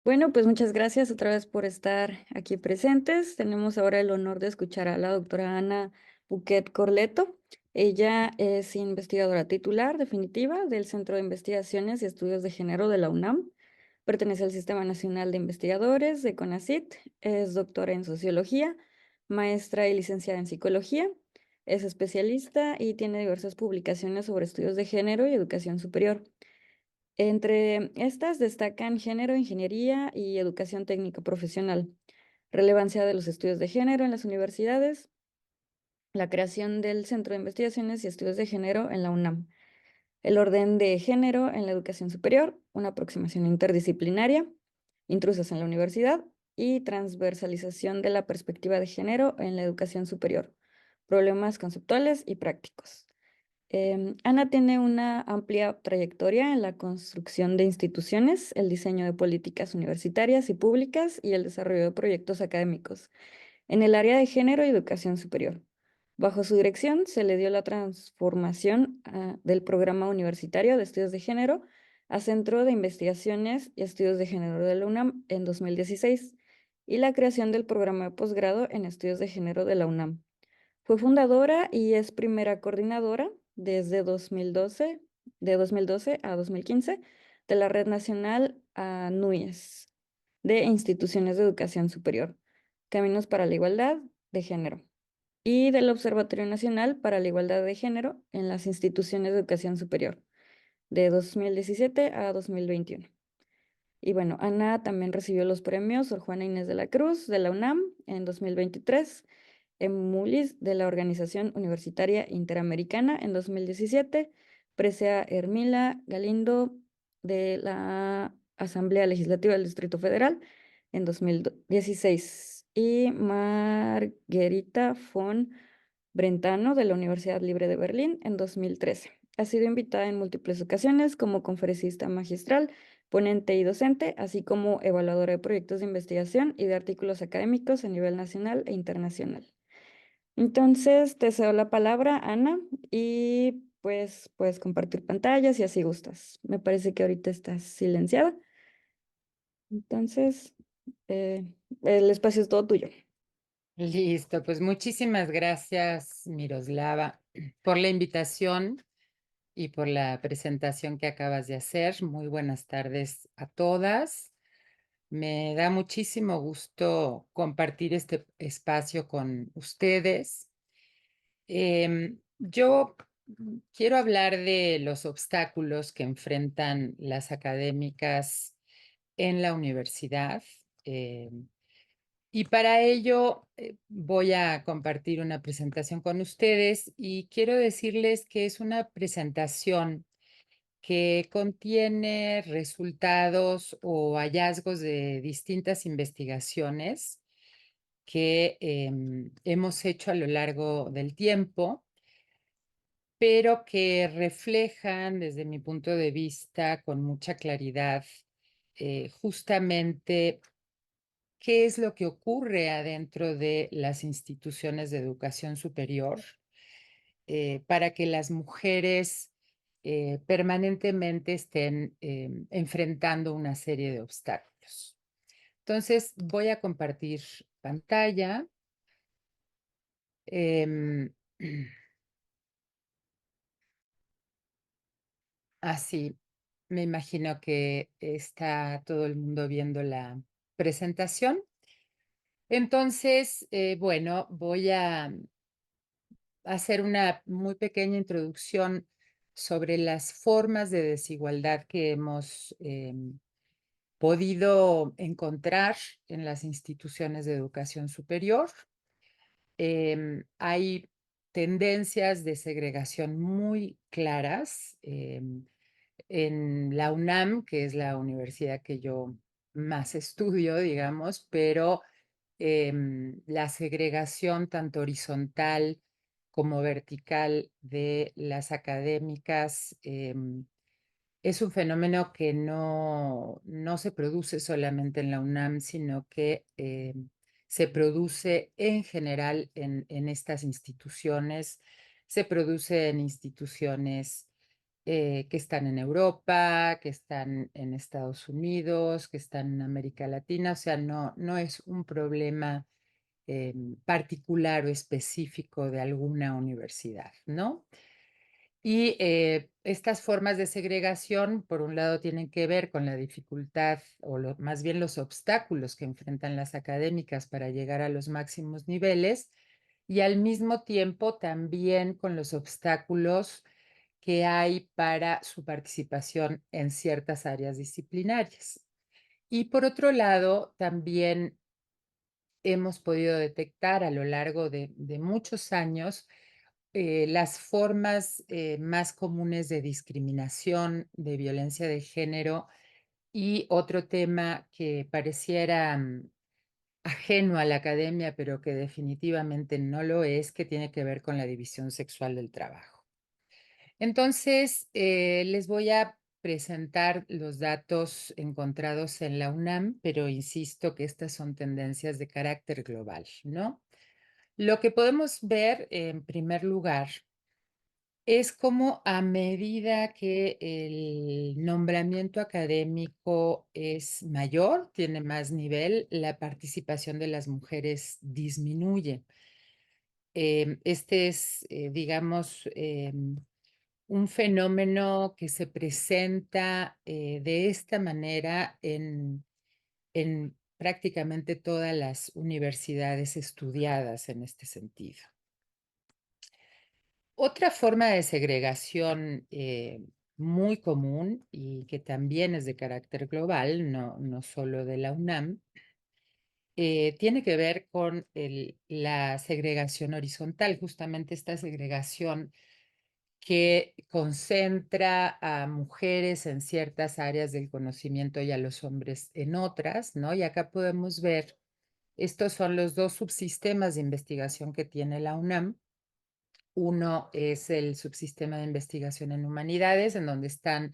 Bueno, pues muchas gracias otra vez por estar aquí presentes. Tenemos ahora el honor de escuchar a la doctora Ana Buquet Corleto. Ella es investigadora titular definitiva del Centro de Investigaciones y Estudios de Género de la UNAM. Pertenece al Sistema Nacional de Investigadores de CONACYT. Es doctora en sociología, maestra y licenciada en psicología. Es especialista y tiene diversas publicaciones sobre estudios de género y educación superior. Entre estas destacan género, ingeniería y educación técnico profesional, relevancia de los estudios de género en las universidades, la creación del Centro de Investigaciones y Estudios de Género en la UNAM, el orden de género en la educación superior, una aproximación interdisciplinaria, intrusos en la universidad y transversalización de la perspectiva de género en la educación superior, problemas conceptuales y prácticos. Ana tiene una amplia trayectoria en la construcción de instituciones, el diseño de políticas universitarias y públicas y el desarrollo de proyectos académicos en el área de género y educación superior. Bajo su dirección se le dio la transformación del programa universitario de estudios de género a Centro de Investigaciones y Estudios de Género de la UNAM en 2016 y la creación del programa de posgrado en estudios de género de la UNAM. Fue fundadora y es primera coordinadora desde 2012, de 2012 a 2015, de la Red Nacional ANUYES, de Instituciones de Educación Superior, Caminos para la Igualdad de Género, y del Observatorio Nacional para la Igualdad de Género en las Instituciones de Educación Superior, de 2017 a 2021. Y bueno, Ana también recibió los premios Sor Juana Inés de la Cruz de la UNAM en 2023, Emulis de la Organización Universitaria Interamericana en 2017, Presea Hermila Galindo de la Asamblea Legislativa del Distrito Federal en 2016 y Margarita von Brentano de la Universidad Libre de Berlín en 2013. Ha sido invitada en múltiples ocasiones como conferencista magistral, ponente y docente, así como evaluadora de proyectos de investigación y de artículos académicos a nivel nacional e internacional. Entonces, te cedo la palabra, Ana, y pues puedes compartir pantallas y así gustas. Me parece que ahorita estás silenciada. Entonces, el espacio es todo tuyo. Listo, pues muchísimas gracias, Miroslava, por la invitación y por la presentación que acabas de hacer. Muy buenas tardes a todas. Me da muchísimo gusto compartir este espacio con ustedes. Yo quiero hablar de los obstáculos que enfrentan las académicas en la universidad. Y para ello voy a compartir una presentación con ustedes y quiero decirles que es una presentación que contiene resultados o hallazgos de distintas investigaciones que hemos hecho a lo largo del tiempo, pero que reflejan desde mi punto de vista con mucha claridad justamente qué es lo que ocurre adentro de las instituciones de educación superior para que las mujeres permanentemente estén enfrentando una serie de obstáculos. Entonces, voy a compartir pantalla. Em, Así, me imagino que está todo el mundo viendo la presentación. Entonces, bueno, voy a hacer una muy pequeña introducción sobre las formas de desigualdad que hemos podido encontrar en las instituciones de educación superior. Hay tendencias de segregación muy claras. En la UNAM, que es la universidad que yo más estudio, digamos, pero la segregación tanto horizontal como vertical de las académicas es un fenómeno que no se produce solamente en la UNAM, sino que se produce en general en estas instituciones, se produce en instituciones que están en Europa, que están en Estados Unidos, que están en América Latina. O sea, no es un problema particular o específico de alguna universidad, ¿no? Y estas formas de segregación, por un lado, tienen que ver con la dificultad o más bien los obstáculos que enfrentan las académicas para llegar a los máximos niveles y al mismo tiempo también con los obstáculos que hay para su participación en ciertas áreas disciplinarias. Y por otro lado, también hemos podido detectar a lo largo de muchos años las formas más comunes de discriminación, de violencia de género y otro tema que pareciera ajeno a la academia, pero que definitivamente no lo es, que tiene que ver con la división sexual del trabajo. Entonces, les voy a presentar los datos encontrados en la UNAM, pero insisto que estas son tendencias de carácter global, ¿no? Lo que podemos ver, en primer lugar, es como a medida que el nombramiento académico es mayor, tiene más nivel, la participación de las mujeres disminuye. Este es, digamos, un fenómeno que se presenta de esta manera en prácticamente todas las universidades estudiadas en este sentido. Otra forma de segregación muy común y que también es de carácter global, no solo de la UNAM, tiene que ver con la segregación horizontal, justamente esta segregación que concentra a mujeres en ciertas áreas del conocimiento y a los hombres en otras, ¿no? Y acá podemos ver, estos son los dos subsistemas de investigación que tiene la UNAM. Uno es el subsistema de investigación en humanidades, en donde están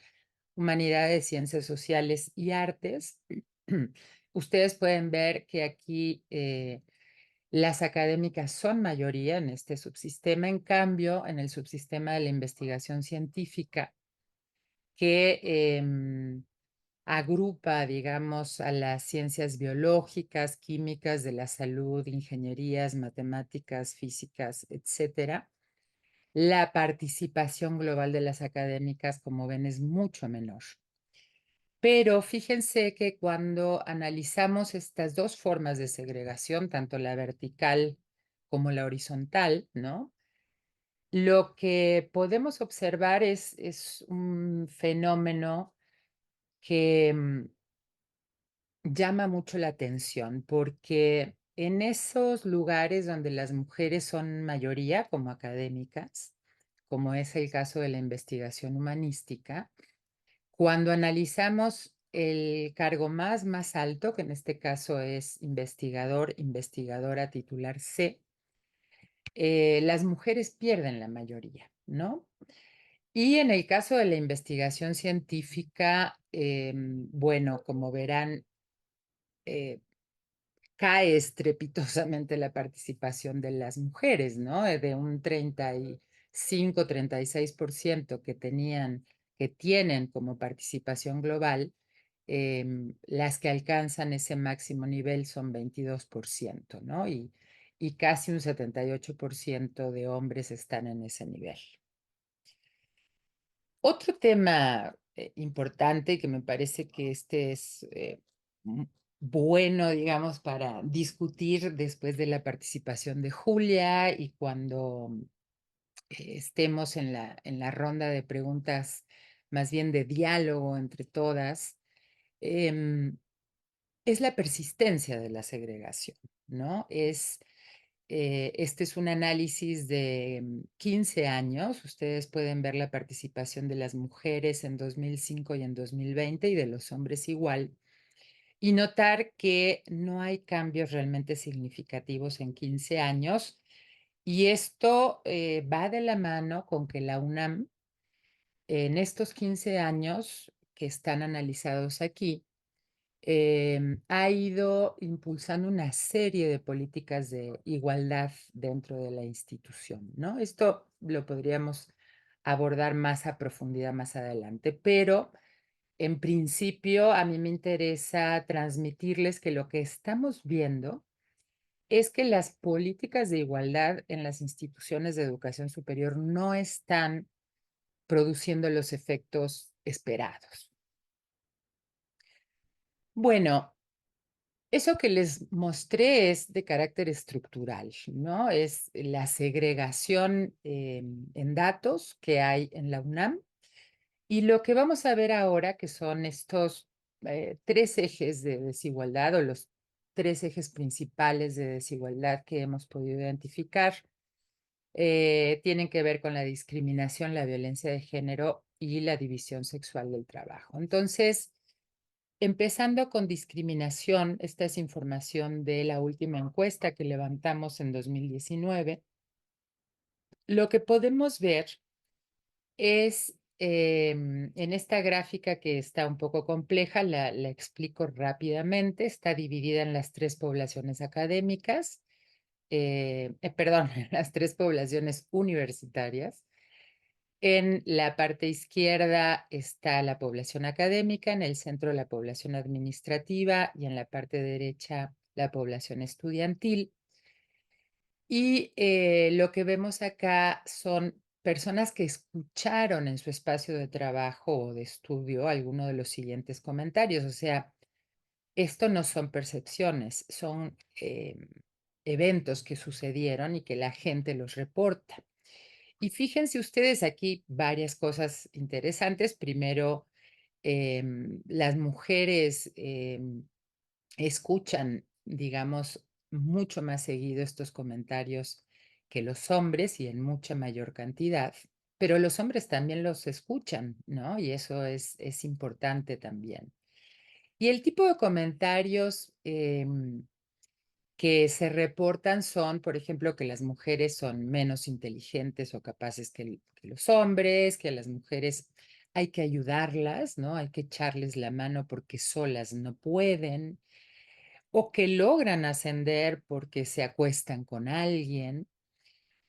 humanidades, ciencias sociales y artes. Ustedes pueden ver que aquí las académicas son mayoría en este subsistema. En cambio, en el subsistema de la investigación científica, que agrupa, digamos, a las ciencias biológicas, químicas, de la salud, ingenierías, matemáticas, físicas, etcétera, la participación global de las académicas, como ven, es mucho menor. Pero fíjense que cuando analizamos estas dos formas de segregación, tanto la vertical como la horizontal, ¿no? Lo que podemos observar es un fenómeno que llama mucho la atención, porque en esos lugares donde las mujeres son mayoría como académicas, como es el caso de la investigación humanística, cuando analizamos el cargo más alto, que en este caso es investigador, investigadora titular C, las mujeres pierden la mayoría, ¿no? Y en el caso de la investigación científica, bueno, como verán, eh, cae estrepitosamente la participación de las mujeres, ¿no? De un 35, 36% que tienen como participación global, las que alcanzan ese máximo nivel son 22%, ¿no? Y casi un 78% de hombres están en ese nivel. Otro tema importante que me parece que este es bueno, digamos, para discutir después de la participación de Julia y cuando estemos en la ronda de preguntas, más bien de diálogo entre todas, em, es la persistencia de la segregación, ¿no? Este es un análisis de 15 años. Ustedes pueden ver la participación de las mujeres en 2005 y en 2020 y de los hombres igual, y notar que no hay cambios realmente significativos en 15 años. Y esto va de la mano con que la UNAM, en estos 15 años que están analizados aquí, ha ido impulsando una serie de políticas de igualdad dentro de la institución, ¿no? Esto lo podríamos abordar más a profundidad más adelante, pero en principio a mí me interesa transmitirles que lo que estamos viendo es que las políticas de igualdad en las instituciones de educación superior no están produciendo los efectos esperados. Bueno, eso que les mostré es de carácter estructural, ¿no? Es la segregación en datos que hay en la UNAM. Y lo que vamos a ver ahora, que son estos tres ejes de desigualdad o los tres ejes principales de desigualdad que hemos podido identificar, tienen que ver con la discriminación, la violencia de género y la división sexual del trabajo. Entonces, empezando con discriminación, esta es información de la última encuesta que levantamos en 2019. Lo que podemos ver es en esta gráfica que está un poco compleja, la explico rápidamente, está dividida en las tres poblaciones académicas, perdón, en las tres poblaciones universitarias. En la parte izquierda está la población académica, en el centro la población administrativa y en la parte derecha la población estudiantil. Y lo que vemos acá son personas que escucharon en su espacio de trabajo o de estudio alguno de los siguientes comentarios. O sea, esto no son percepciones, son eventos que sucedieron y que la gente los reporta. Y fíjense ustedes aquí varias cosas interesantes. Primero, las mujeres escuchan, digamos, mucho más seguido estos comentarios que los hombres y en mucha mayor cantidad, pero los hombres también los escuchan, ¿no? Y eso es importante también. Y el tipo de comentarios que se reportan son, por ejemplo, que las mujeres son menos inteligentes o capaces que los hombres, que a las mujeres hay que ayudarlas, ¿no? Hay que echarles la mano porque solas no pueden, o que logran ascender porque se acuestan con alguien,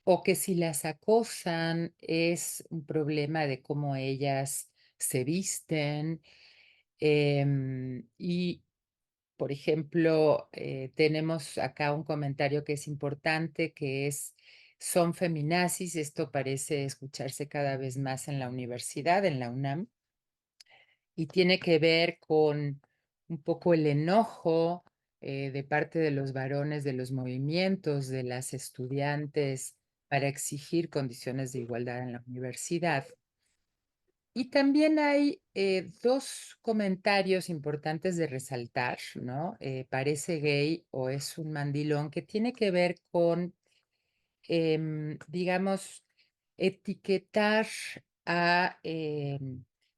o que si las acosan es un problema de cómo ellas se visten. Y, por ejemplo, tenemos acá un comentario que es importante, que es, son feminazis. Esto parece escucharse cada vez más en la universidad, en la UNAM, y tiene que ver con un poco el enojo de parte de los varones, de los movimientos, de las estudiantes para exigir condiciones de igualdad en la universidad. Y también hay dos comentarios importantes de resaltar, ¿no? Parece gay o es un mandilón, que tiene que ver con digamos, etiquetar a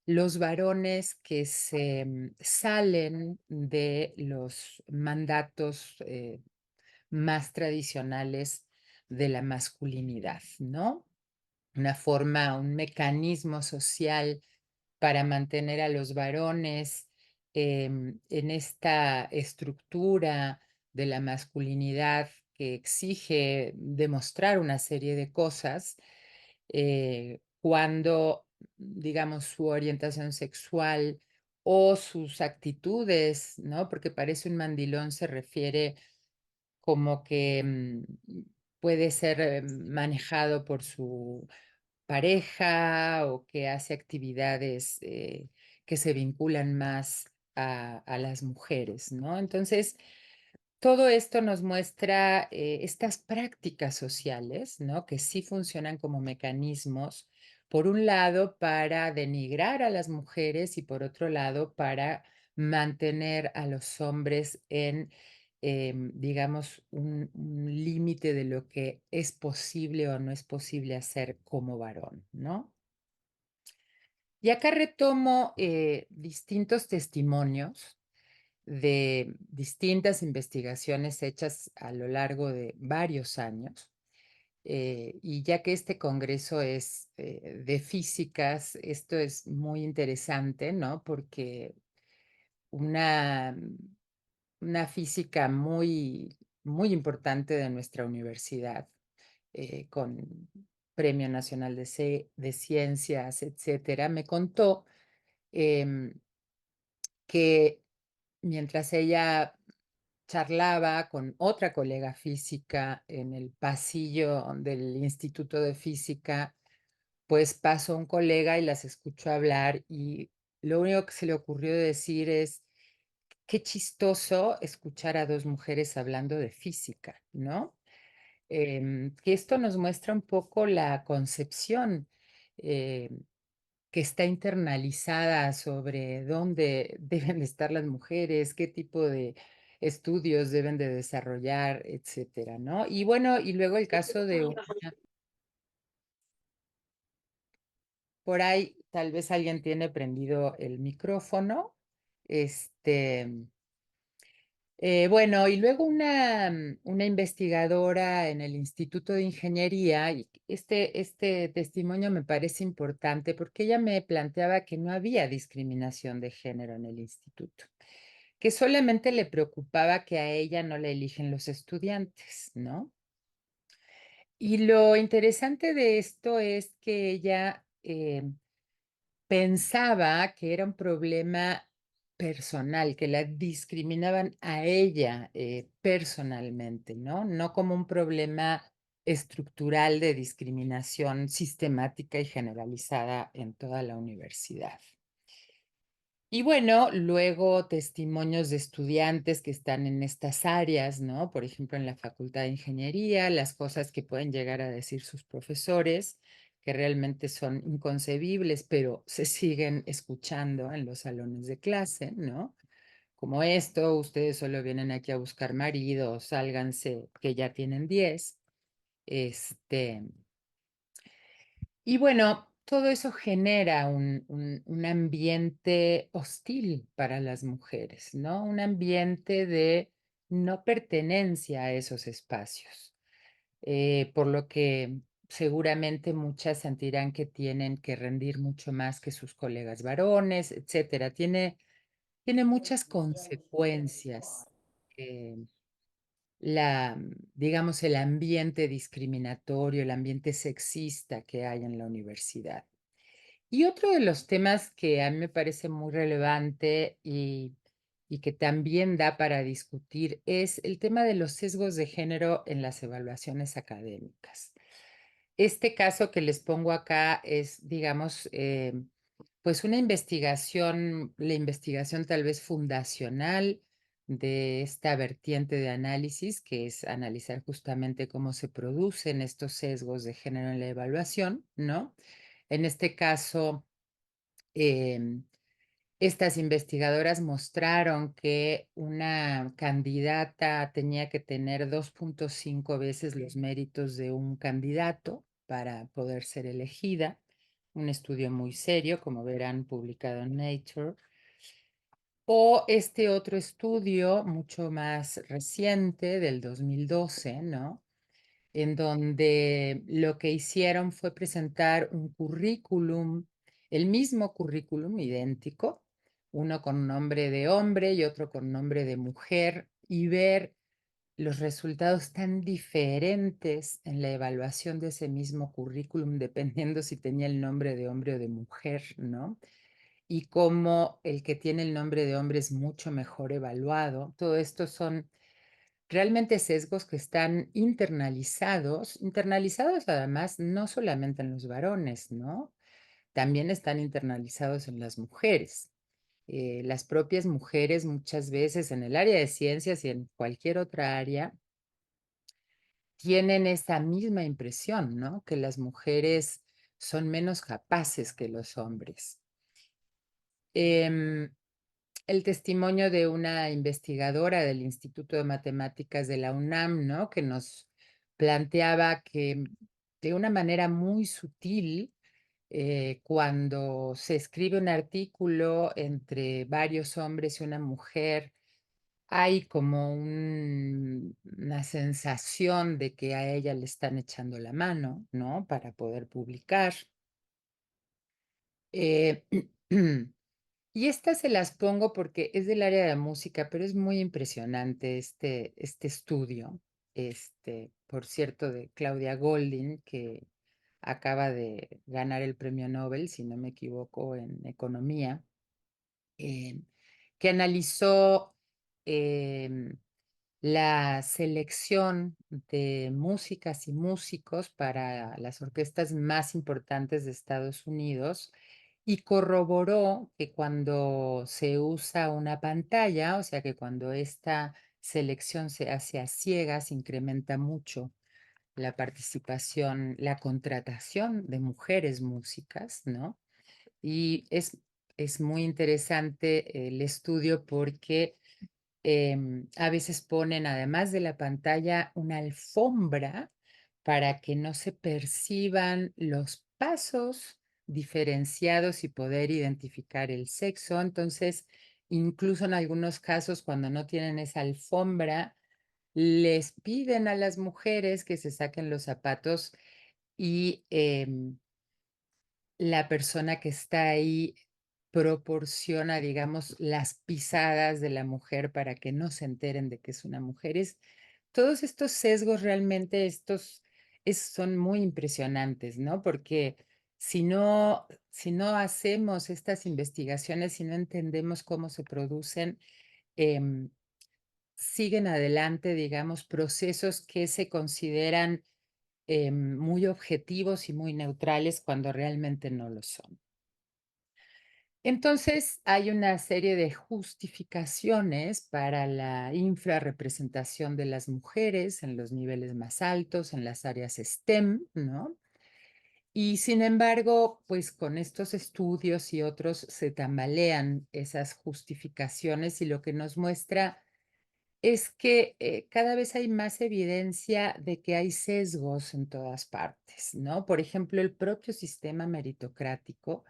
los varones que se salen de los mandatos más tradicionales de la masculinidad, ¿no? Una forma, un mecanismo social para mantener a los varones en esta estructura de la masculinidad que exige demostrar una serie de cosas, cuando, digamos, su orientación sexual o sus actitudes, ¿no? Porque parece un mandilón se refiere como que puede ser manejado por su pareja o que hace actividades que se vinculan más a las mujeres, ¿no? Entonces, todo esto nos muestra estas prácticas sociales, ¿no? Que sí funcionan como mecanismos, por un lado, para denigrar a las mujeres y por otro lado, para mantener a los hombres en, digamos, un límite de lo que es posible o no es posible hacer como varón, ¿no? Y acá retomo distintos testimonios de distintas investigaciones hechas a lo largo de varios años. Y ya que este congreso es de físicas, esto es muy interesante, ¿no? Porque una, una física muy, muy importante de nuestra universidad, con Premio Nacional de Ciencias, etcétera, me contó em, que mientras ella charlaba con otra colega física en el pasillo del Instituto de Física, pues pasó un colega y las escuchó hablar y lo único que se le ocurrió decir es, qué chistoso escuchar a dos mujeres hablando de física, ¿no? Que esto nos muestra un poco la concepción eh, que está internalizada sobre dónde deben de estar las mujeres, qué tipo de estudios deben de desarrollar, etcétera, ¿no? Y bueno, y luego el caso de por ahí, tal vez alguien tiene prendido el micrófono, este, bueno, y luego una investigadora en el Instituto de Ingeniería, y este testimonio me parece importante porque ella me planteaba que no había discriminación de género en el instituto, que solamente le preocupaba que a ella no la eligen los estudiantes, ¿no? Y lo interesante de esto es que ella pensaba que era un problema personal, que la discriminaban a ella personalmente, ¿no? No como un problema estructural de discriminación sistemática y generalizada en toda la universidad. Y bueno, luego testimonios de estudiantes que están en estas áreas, ¿no? Por ejemplo, en la Facultad de Ingeniería, las cosas que pueden llegar a decir sus profesores, que realmente son inconcebibles, pero se siguen escuchando en los salones de clase, ¿no? Como esto, ustedes solo vienen aquí a buscar marido, sálganse, que ya tienen 10. Este, y bueno, todo eso genera un ambiente hostil para las mujeres, ¿no? Un ambiente de no pertenencia a esos espacios, por lo que seguramente muchas sentirán que tienen que rendir mucho más que sus colegas varones, etcétera. Tiene muchas consecuencias. eh, digamos, el ambiente discriminatorio, el ambiente sexista que hay en la universidad. Y otro de los temas que a mí me parece muy relevante y que también da para discutir es el tema de los sesgos de género en las evaluaciones académicas. Este caso que les pongo acá es, digamos, pues una investigación, la investigación tal vez fundacional de esta vertiente de análisis, que es analizar justamente cómo se producen estos sesgos de género en la evaluación, ¿no? En este caso, em, estas investigadoras mostraron que una candidata tenía que tener 2.5 veces los méritos de un candidato para poder ser elegida. Un estudio muy serio, como verán, publicado en Nature. O este otro estudio, mucho más reciente, del 2012, ¿no? En donde lo que hicieron fue presentar un currículum, el mismo currículum idéntico, uno con nombre de hombre y otro con nombre de mujer, y ver los resultados tan diferentes en la evaluación de ese mismo currículum, dependiendo si tenía el nombre de hombre o de mujer, ¿no? Y cómo el que tiene el nombre de hombre es mucho mejor evaluado. Todo esto son realmente sesgos que están internalizados además no solamente en los varones, ¿no? También están internalizados en las mujeres. Las propias mujeres muchas veces en el área de ciencias y en cualquier otra área tienen esa misma impresión, ¿no? Que las mujeres son menos capaces que los hombres. Em, el testimonio de una investigadora del Instituto de Matemáticas de la UNAM, ¿no? Que nos planteaba que de una manera muy sutil, cuando se escribe un artículo entre varios hombres y una mujer, hay como una sensación de que a ella le están echando la mano, ¿no? Para poder publicar. Eh, Y estas se las pongo porque es del área de la música, pero es muy impresionante este estudio, por cierto, de Claudia Goldin, que acaba de ganar el premio Nobel, si no me equivoco, en economía, eh, que analizó em, la selección de músicas y músicos para las orquestas más importantes de Estados Unidos y corroboró que cuando se usa una pantalla, o sea que cuando esta selección se hace a ciegas, incrementa mucho la participación, la contratación de mujeres músicas, ¿no? Y es muy interesante el estudio porque a veces ponen, además de la pantalla, una alfombra para que no se perciban los pasos diferenciados y poder identificar el sexo. Entonces, incluso en algunos casos, cuando no tienen esa alfombra, les piden a las mujeres que se saquen los zapatos y la persona que está ahí proporciona, digamos, las pisadas de la mujer para que no se enteren de que es una mujer. Todos estos sesgos realmente, son muy impresionantes, ¿no? Porque si no hacemos estas investigaciones, si no entendemos cómo se producen, em, siguen adelante, digamos, procesos que se consideran muy objetivos y muy neutrales cuando realmente no lo son. Entonces, hay una serie de justificaciones para la infrarrepresentación de las mujeres en los niveles más altos, en las áreas STEM, ¿no? Y sin embargo, pues con estos estudios y otros se tambalean esas justificaciones y lo que nos muestra es que cada vez hay más evidencia de que hay sesgos en todas partes, ¿no? Por ejemplo, el propio sistema meritocrático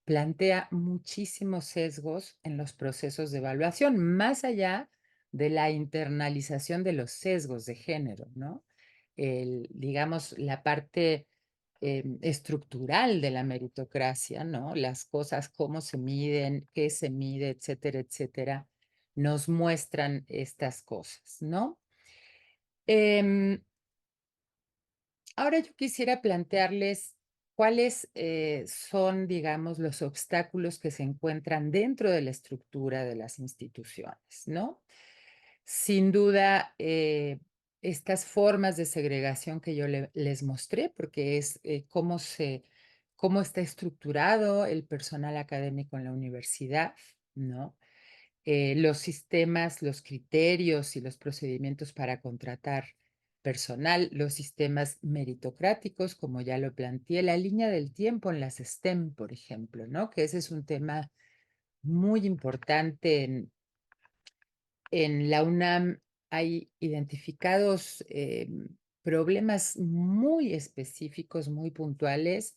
plantea muchísimos sesgos en los procesos de evaluación, más allá de la internalización de los sesgos de género, ¿no? Digamos, la parte estructural de la meritocracia, ¿no? Las cosas, cómo se miden, qué se mide, etcétera, etcétera, nos muestran estas cosas, ¿no? Em, Ahora yo quisiera plantearles cuáles son, digamos, los obstáculos que se encuentran dentro de la estructura de las instituciones, ¿no? Sin duda, estas formas de segregación que yo les mostré, porque es cómo está estructurado el personal académico en la universidad, ¿no? Los sistemas, los criterios y los procedimientos para contratar personal, los sistemas meritocráticos, como ya lo planteé, la línea del tiempo en las STEM, por ejemplo, ¿no? Que ese es un tema muy importante en la UNAM. Hay identificados problemas muy específicos, muy puntuales,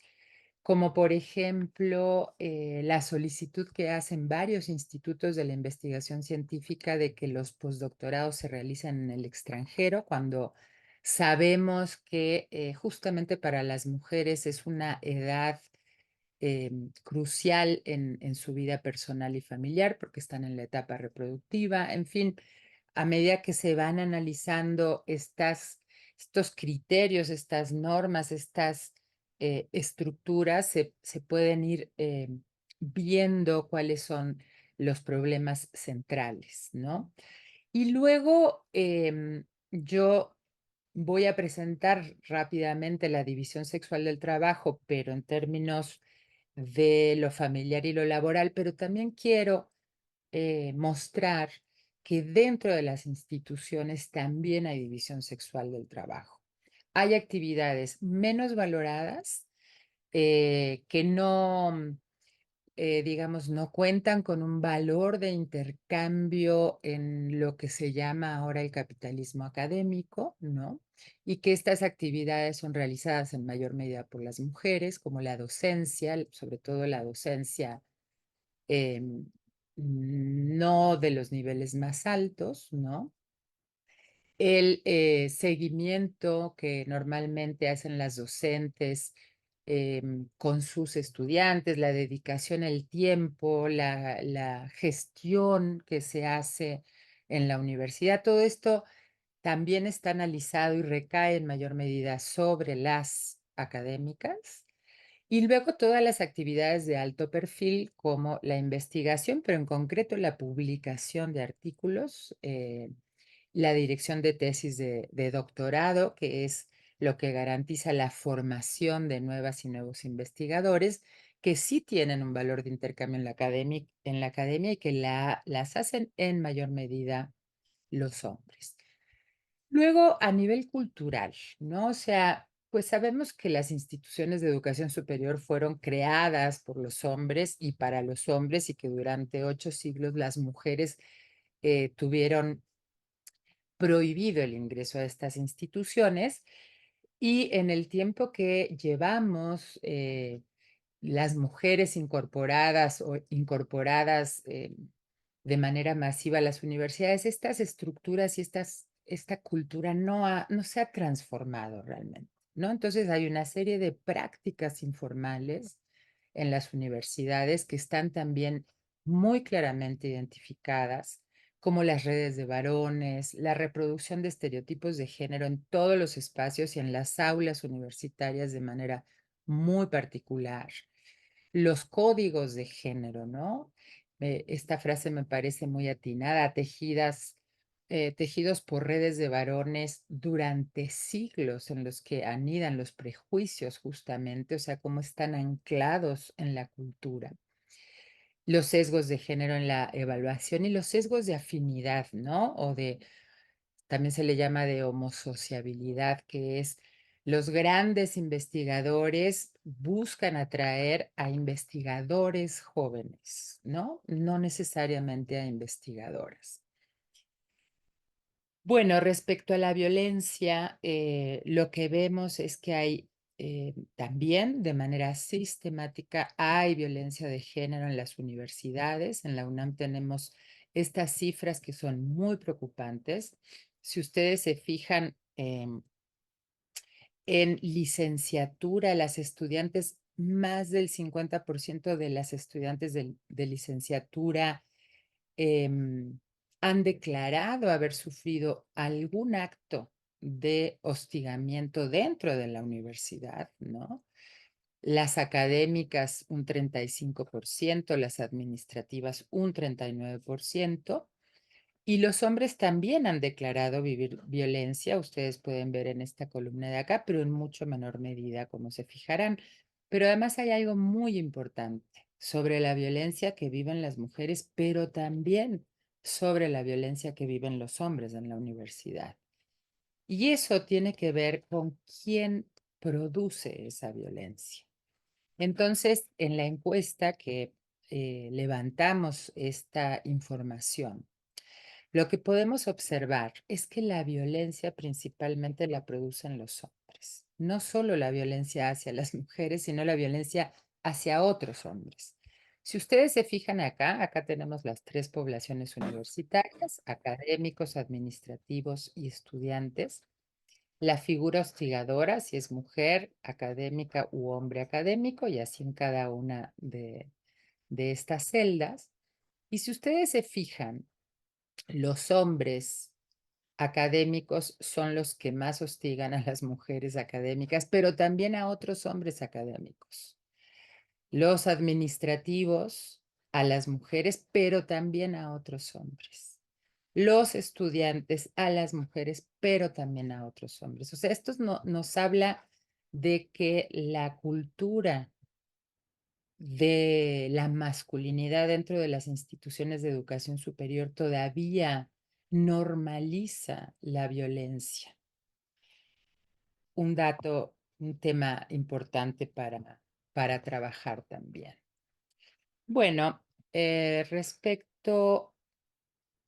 como por ejemplo la solicitud que hacen varios institutos de la investigación científica de que los postdoctorados se realicen en el extranjero, cuando sabemos que justamente para las mujeres es una edad crucial en su vida personal y familiar, porque están en la etapa reproductiva. En fin, a medida que se van analizando estos criterios, estas normas, estas estructuras, se pueden ir viendo cuáles son los problemas centrales, ¿no? Y luego yo voy a presentar rápidamente la división sexual del trabajo, pero en términos de lo familiar y lo laboral, pero también quiero mostrar que dentro de las instituciones también hay división sexual del trabajo. Hay actividades menos valoradas que no, digamos, no cuentan con un valor de intercambio en lo que se llama ahora el capitalismo académico, ¿no? Y que estas actividades son realizadas en mayor medida por las mujeres, como la docencia, sobre todo la docencia no de los niveles más altos, ¿no? El seguimiento que normalmente hacen las docentes con sus estudiantes, la dedicación, el tiempo, la gestión que se hace en la universidad, todo esto también está analizado y recae en mayor medida sobre las académicas y luego todas las actividades de alto perfil como la investigación, pero en concreto la publicación de artículos, la dirección de tesis de doctorado, que es lo que garantiza la formación de nuevas y nuevos investigadores que sí tienen un valor de intercambio en la academia y que las hacen en mayor medida los hombres. Luego, a nivel cultural, ¿no? O sea, pues sabemos que las instituciones de educación superior fueron creadas por los hombres y para los hombres y que durante 8 siglos las mujeres tuvieron prohibido el ingreso a estas instituciones y en el tiempo que llevamos las mujeres incorporadas o incorporadas de manera masiva a las universidades, estas estructuras y esta cultura no se ha transformado realmente, ¿no? Entonces hay una serie de prácticas informales en las universidades que están también muy claramente identificadas, como las redes de varones, la reproducción de estereotipos de género en todos los espacios y en las aulas universitarias de manera muy particular. Los códigos de género, ¿no? Esta frase me parece muy atinada, tejidos por redes de varones durante siglos en los que anidan los prejuicios justamente, o sea, cómo están anclados en la cultura. Los sesgos de género en la evaluación y los sesgos de afinidad, ¿no? También se le llama de homosociabilidad, que es los grandes investigadores buscan atraer a investigadores jóvenes, ¿no? No necesariamente a investigadoras. Bueno, respecto a la violencia, lo que vemos es que hay también de manera sistemática, hay violencia de género en las universidades. En la UNAM tenemos estas cifras que son muy preocupantes. Si ustedes se fijan en licenciatura, las estudiantes, más del 50% de las estudiantes de licenciatura han declarado haber sufrido algún acto de hostigamiento dentro de la universidad, ¿no? Las académicas un 35%, las administrativas un 39%, y los hombres también han declarado vivir violencia, ustedes pueden ver en esta columna de acá, pero en mucho menor medida, como se fijarán. Pero además hay algo muy importante sobre la violencia que viven las mujeres, pero también sobre la violencia que viven los hombres en la universidad. Y eso tiene que ver con quién produce esa violencia. Entonces, en la encuesta que levantamos esta información, lo que podemos observar es que la violencia principalmente la producen los hombres. No solo la violencia hacia las mujeres, sino la violencia hacia otros hombres. Si ustedes se fijan acá tenemos las tres poblaciones universitarias, académicos, administrativos y estudiantes. La figura hostigadora, si es mujer académica u hombre académico, y así en cada una de estas celdas. Y si ustedes se fijan, los hombres académicos son los que más hostigan a las mujeres académicas, pero también a otros hombres académicos. Los administrativos a las mujeres, pero también a otros hombres. Los estudiantes a las mujeres, pero también a otros hombres. O sea, esto nos habla de que la cultura de la masculinidad dentro de las instituciones de educación superior todavía normaliza la violencia. Un dato, un tema importante para trabajar también. Bueno, respecto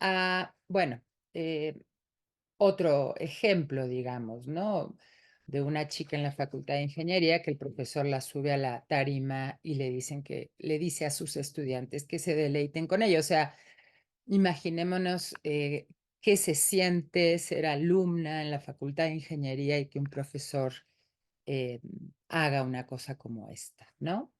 a, bueno, otro ejemplo, digamos, ¿no? De una chica en la Facultad de Ingeniería que el profesor la sube a la tarima y le dice a sus estudiantes que se deleiten con ella. O sea, imaginémonos qué se siente ser alumna en la Facultad de Ingeniería y que un profesor eh, haga una cosa como esta, ¿no?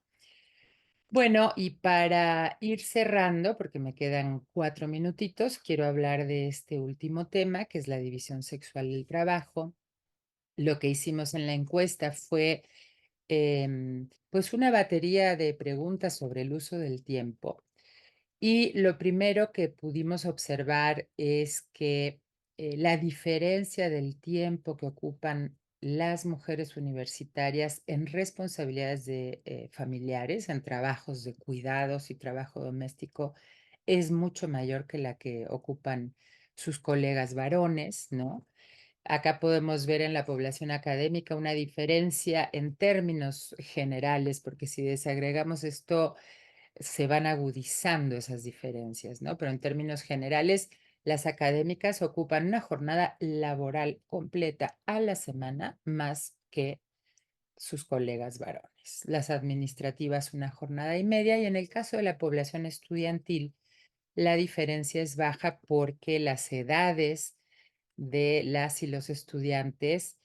Bueno, y para ir cerrando, porque me quedan 4 minutitos, quiero hablar de este último tema, que es la división sexual del trabajo. Lo que hicimos en la encuesta fue pues una batería de preguntas sobre el uso del tiempo. Y lo primero que pudimos observar es que la diferencia del tiempo que ocupan las mujeres universitarias en responsabilidades de familiares, en trabajos de cuidados y trabajo doméstico, es mucho mayor que la que ocupan sus colegas varones, ¿no? Acá podemos ver en la población académica una diferencia en términos generales, porque si desagregamos esto, se van agudizando esas diferencias, ¿no? Pero en términos generales, las académicas ocupan una jornada laboral completa a la semana más que sus colegas varones. Las administrativas una jornada y media y en el caso de la población estudiantil, la diferencia es baja porque las edades de las y los estudiantes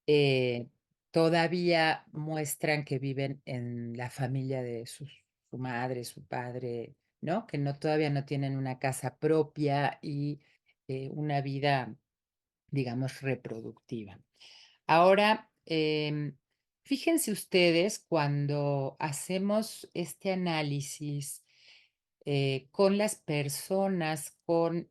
eh, todavía muestran que viven en la familia de su madre, su padre, ¿no? Que no, todavía no tienen una casa propia y una vida, digamos, reproductiva. Ahora, fíjense ustedes cuando hacemos este análisis con las personas, con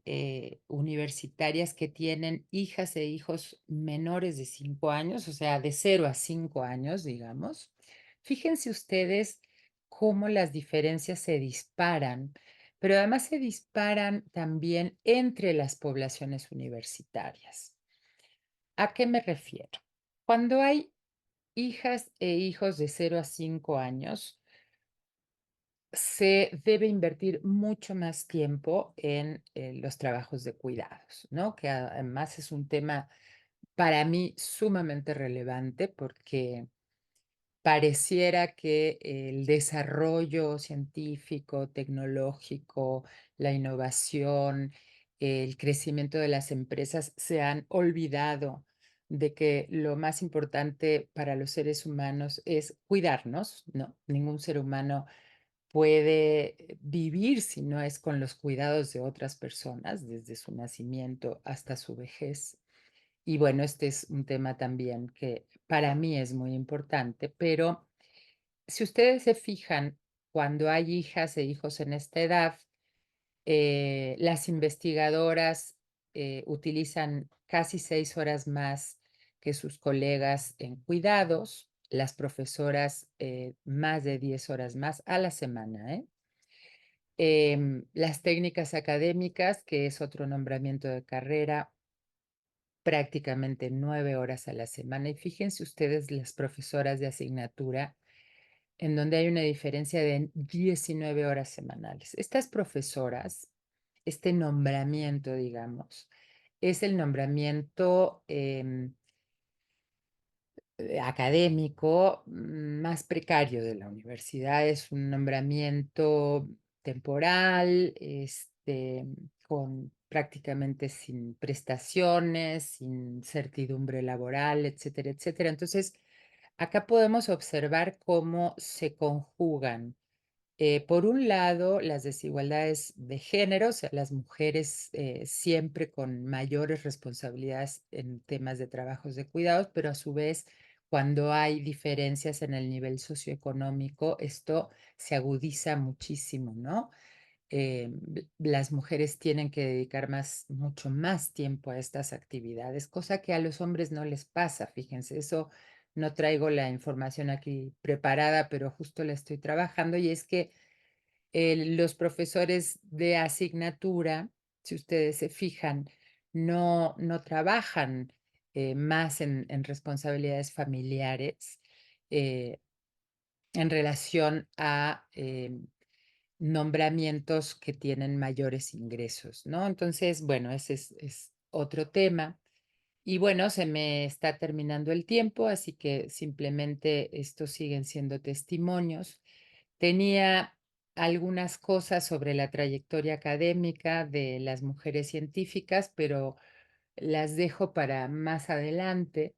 universitarias que tienen hijas e hijos menores de 5 años, o sea, de 0 a 5 años, digamos. Fíjense ustedes cómo las diferencias se disparan, pero además se disparan también entre las poblaciones universitarias. ¿A qué me refiero? Cuando hay hijas e hijos de 0 a 5 años, se debe invertir mucho más tiempo en los trabajos de cuidados, ¿no? Que además es un tema para mí sumamente relevante porque pareciera que el desarrollo científico, tecnológico, la innovación, el crecimiento de las empresas se han olvidado de que lo más importante para los seres humanos es cuidarnos, ¿no? Ningún ser humano puede vivir si no es con los cuidados de otras personas, desde su nacimiento hasta su vejez. Y bueno, este es un tema también que para mí es muy importante, pero si ustedes se fijan, cuando hay hijas e hijos en esta edad, las investigadoras utilizan casi 6 horas más que sus colegas en cuidados, las profesoras más de 10 horas más a la semana, ¿eh? Las técnicas académicas, que es otro nombramiento de carrera, prácticamente 9 horas a la semana. Y fíjense ustedes las profesoras de asignatura, en donde hay una diferencia de 19 horas semanales. Estas profesoras, este nombramiento, digamos, es el nombramiento académico más precario de la universidad. Es un nombramiento temporal, con prácticamente sin prestaciones, sin certidumbre laboral, etcétera, etcétera. Entonces, acá podemos observar cómo se conjugan por un lado, las desigualdades de género, o sea, las mujeres siempre con mayores responsabilidades en temas de trabajos de cuidados, pero a su vez, cuando hay diferencias en el nivel socioeconómico, esto se agudiza muchísimo, ¿no? Las mujeres tienen que dedicar mucho más tiempo a estas actividades, cosa que a los hombres no les pasa, fíjense, eso no traigo la información aquí preparada, pero justo la estoy trabajando y es que los profesores de asignatura, si ustedes se fijan, no trabajan más en responsabilidades familiares eh, en relación a nombramientos que tienen mayores ingresos, ¿no? Entonces, bueno, ese es otro tema. Y bueno, se me está terminando el tiempo, así que simplemente estos siguen siendo testimonios. Tenía algunas cosas sobre la trayectoria académica de las mujeres científicas, pero las dejo para más adelante,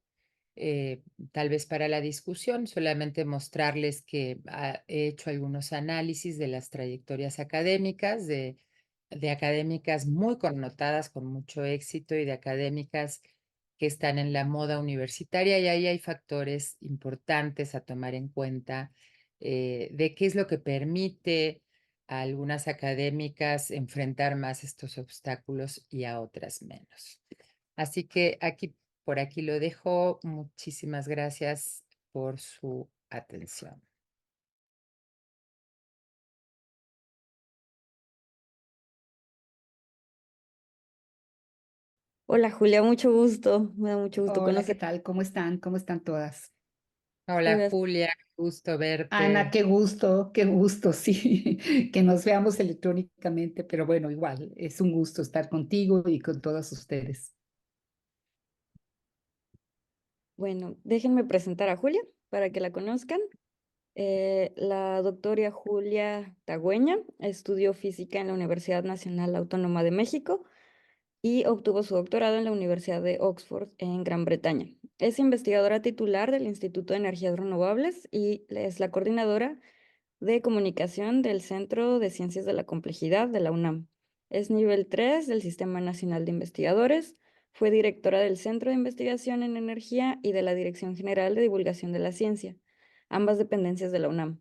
eh, tal vez para la discusión, solamente mostrarles que he hecho algunos análisis de las trayectorias académicas, de académicas muy connotadas con mucho éxito y de académicas que están en la moda universitaria y ahí hay factores importantes a tomar en cuenta de qué es lo que permite a algunas académicas enfrentar más estos obstáculos y a otras menos. Así que por aquí lo dejo. Muchísimas gracias por su atención. Hola Julia, mucho gusto. Me da mucho gusto Hola, ¿qué conocer. tal? ¿Cómo están? ¿Cómo están todas? Hola Gracias. Julia, gusto Ana, verte. qué gusto, sí, que nos veamos electrónicamente, pero bueno, igual, es un gusto estar contigo y con todas ustedes. Bueno, déjenme presentar a Julia para que la conozcan. La doctora Julia Tagüeña estudió física en la Universidad Nacional Autónoma de México y obtuvo su doctorado en la Universidad de Oxford en Gran Bretaña. Es investigadora titular del Instituto de Energías Renovables y es la coordinadora de comunicación del Centro de Ciencias de la Complejidad de la UNAM. Es nivel 3 del Sistema Nacional de Investigadores. Fue directora del Centro de Investigación en Energía y de la Dirección General de Divulgación de la Ciencia, ambas dependencias de la UNAM.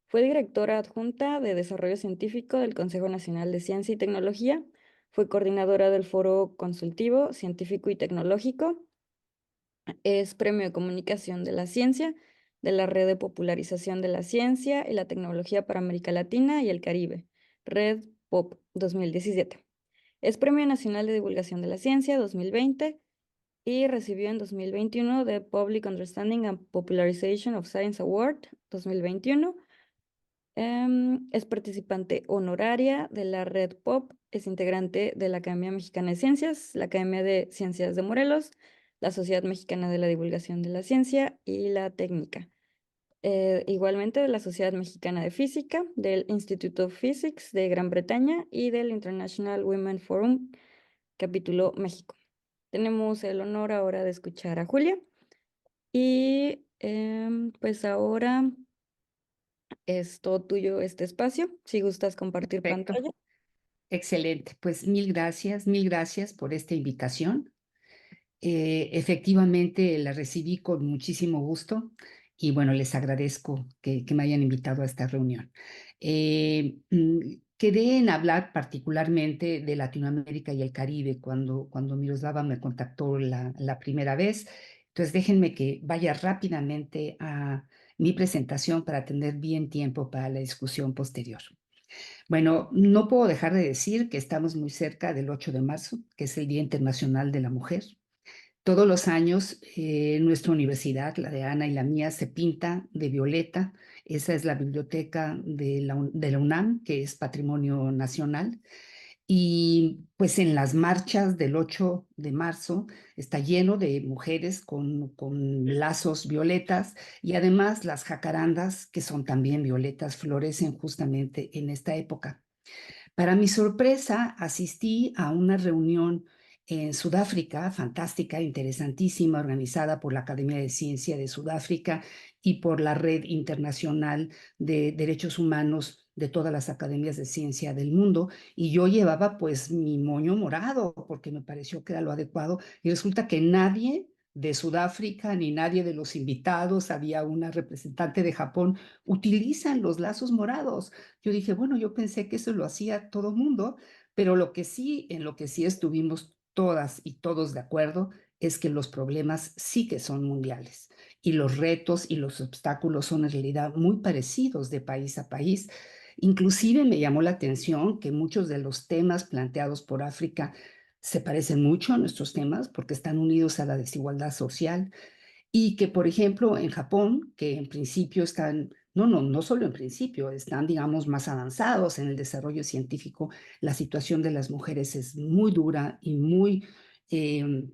Fue directora adjunta de Desarrollo Científico del Consejo Nacional de Ciencia y Tecnología. Fue coordinadora del Foro Consultivo Científico y Tecnológico. Es Premio de Comunicación de la Ciencia de la Red de Popularización de la Ciencia y la Tecnología para América Latina y el Caribe, Red POP 2017. Es Premio Nacional de Divulgación de la Ciencia 2020 y recibió en 2021 The Public Understanding and Popularization of Science Award 2021. Es participante honoraria de la Red POP, es integrante de la Academia Mexicana de Ciencias, la Academia de Ciencias de Morelos, la Sociedad Mexicana de la Divulgación de la Ciencia y la Técnica. Igualmente de la Sociedad Mexicana de Física, del Institute of Physics de Gran Bretaña y del International Women Forum, capítulo México. Tenemos el honor ahora de escuchar a Julia y pues ahora es todo tuyo este espacio. Si gustas compartir Perfecto, pantalla. excelente. Pues mil gracias por esta invitación. Efectivamente, la recibí con muchísimo gusto y bueno, les agradezco que me hayan invitado a esta reunión. Quedé en hablar particularmente de Latinoamérica y el Caribe cuando Miroslava me contactó la primera vez. Entonces, déjenme que vaya rápidamente a mi presentación para tener bien tiempo para la discusión posterior. Bueno, no puedo dejar de decir que estamos muy cerca del 8 de marzo, que es el Día Internacional de la Mujer. Todos los años, nuestra universidad, la de Ana y la mía, se pinta de violeta. Esa es la biblioteca de la UNAM, que es Patrimonio Nacional. Y pues en las marchas del 8 de marzo está lleno de mujeres con lazos violetas y además las jacarandas, que son también violetas, florecen justamente en esta época. Para mi sorpresa, asistí a una reunión en Sudáfrica, fantástica, interesantísima, organizada por la Academia de Ciencia de Sudáfrica y por la Red Internacional de Derechos Humanos de todas las academias de ciencia del mundo. Y yo llevaba pues mi moño morado porque me pareció que era lo adecuado. Y resulta que nadie de Sudáfrica ni nadie de los invitados, había una representante de Japón, utilizan los lazos morados. Yo dije, bueno, yo pensé que eso lo hacía todo mundo, pero en lo que sí estuvimos todas y todos de acuerdo es que los problemas sí que son mundiales y los retos y los obstáculos son en realidad muy parecidos de país a país. Inclusive me llamó la atención que muchos de los temas planteados por África se parecen mucho a nuestros temas porque están unidos a la desigualdad social y que, por ejemplo, en Japón, que en principio están, no solo en principio, están, digamos, más avanzados en el desarrollo científico, la situación de las mujeres es muy dura y muy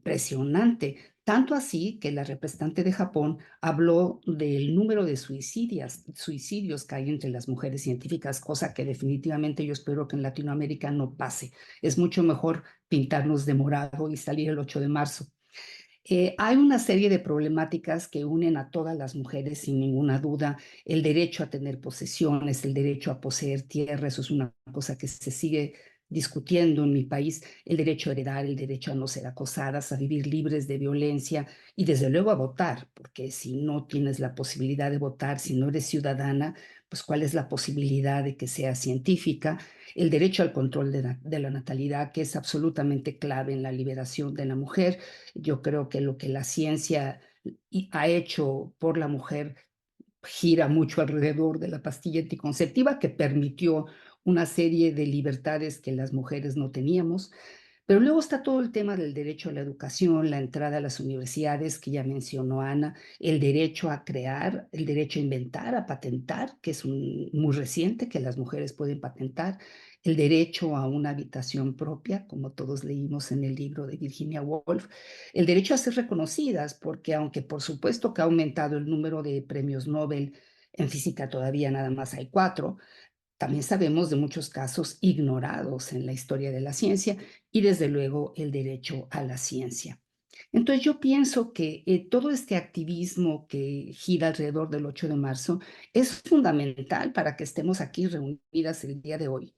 presionante. Tanto así que la representante de Japón habló del número de suicidios que hay entre las mujeres científicas, cosa que definitivamente yo espero que en Latinoamérica no pase. Es mucho mejor pintarnos de morado y salir el 8 de marzo. Hay una serie de problemáticas que unen a todas las mujeres sin ninguna duda. El derecho a tener posesiones, el derecho a poseer tierra, eso es una cosa que se sigue discutiendo en mi país el derecho a heredar, el derecho a no ser acosadas, a vivir libres de violencia y desde luego a votar, porque si no tienes la posibilidad de votar, si no eres ciudadana, pues cuál es la posibilidad de que seas científica, el derecho al control de la natalidad, que es absolutamente clave en la liberación de la mujer. Yo creo que lo que la ciencia ha hecho por la mujer gira mucho alrededor de la pastilla anticonceptiva, que permitió una serie de libertades que las mujeres no teníamos. Pero luego está todo el tema del derecho a la educación, la entrada a las universidades, que ya mencionó Ana, el derecho a crear, el derecho a inventar, a patentar, que es muy reciente, que las mujeres pueden patentar, el derecho a una habitación propia, como todos leímos en el libro de Virginia Woolf, el derecho a ser reconocidas, porque aunque por supuesto que ha aumentado el número de premios Nobel, en física todavía nada más hay 4, también sabemos de muchos casos ignorados en la historia de la ciencia y desde luego el derecho a la ciencia. Entonces yo pienso que todo este activismo que gira alrededor del 8 de marzo es fundamental para que estemos aquí reunidas el día de hoy.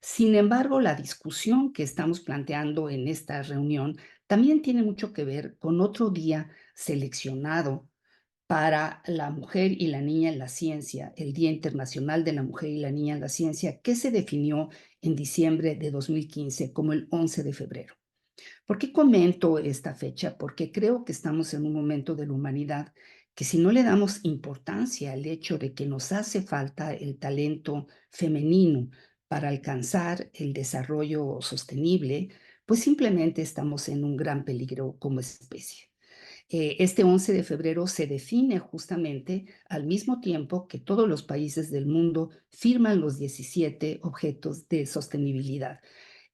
Sin embargo, la discusión que estamos planteando en esta reunión también tiene mucho que ver con otro día seleccionado para la mujer y la niña en la ciencia, el Día Internacional de la Mujer y la Niña en la Ciencia, que se definió en diciembre de 2015 como el 11 de febrero. ¿Por qué comento esta fecha? Porque creo que estamos en un momento de la humanidad que si no le damos importancia al hecho de que nos hace falta el talento femenino para alcanzar el desarrollo sostenible, pues simplemente estamos en un gran peligro como especie. Este 11 de febrero se define justamente al mismo tiempo que todos los países del mundo firman los 17 objetos de sostenibilidad.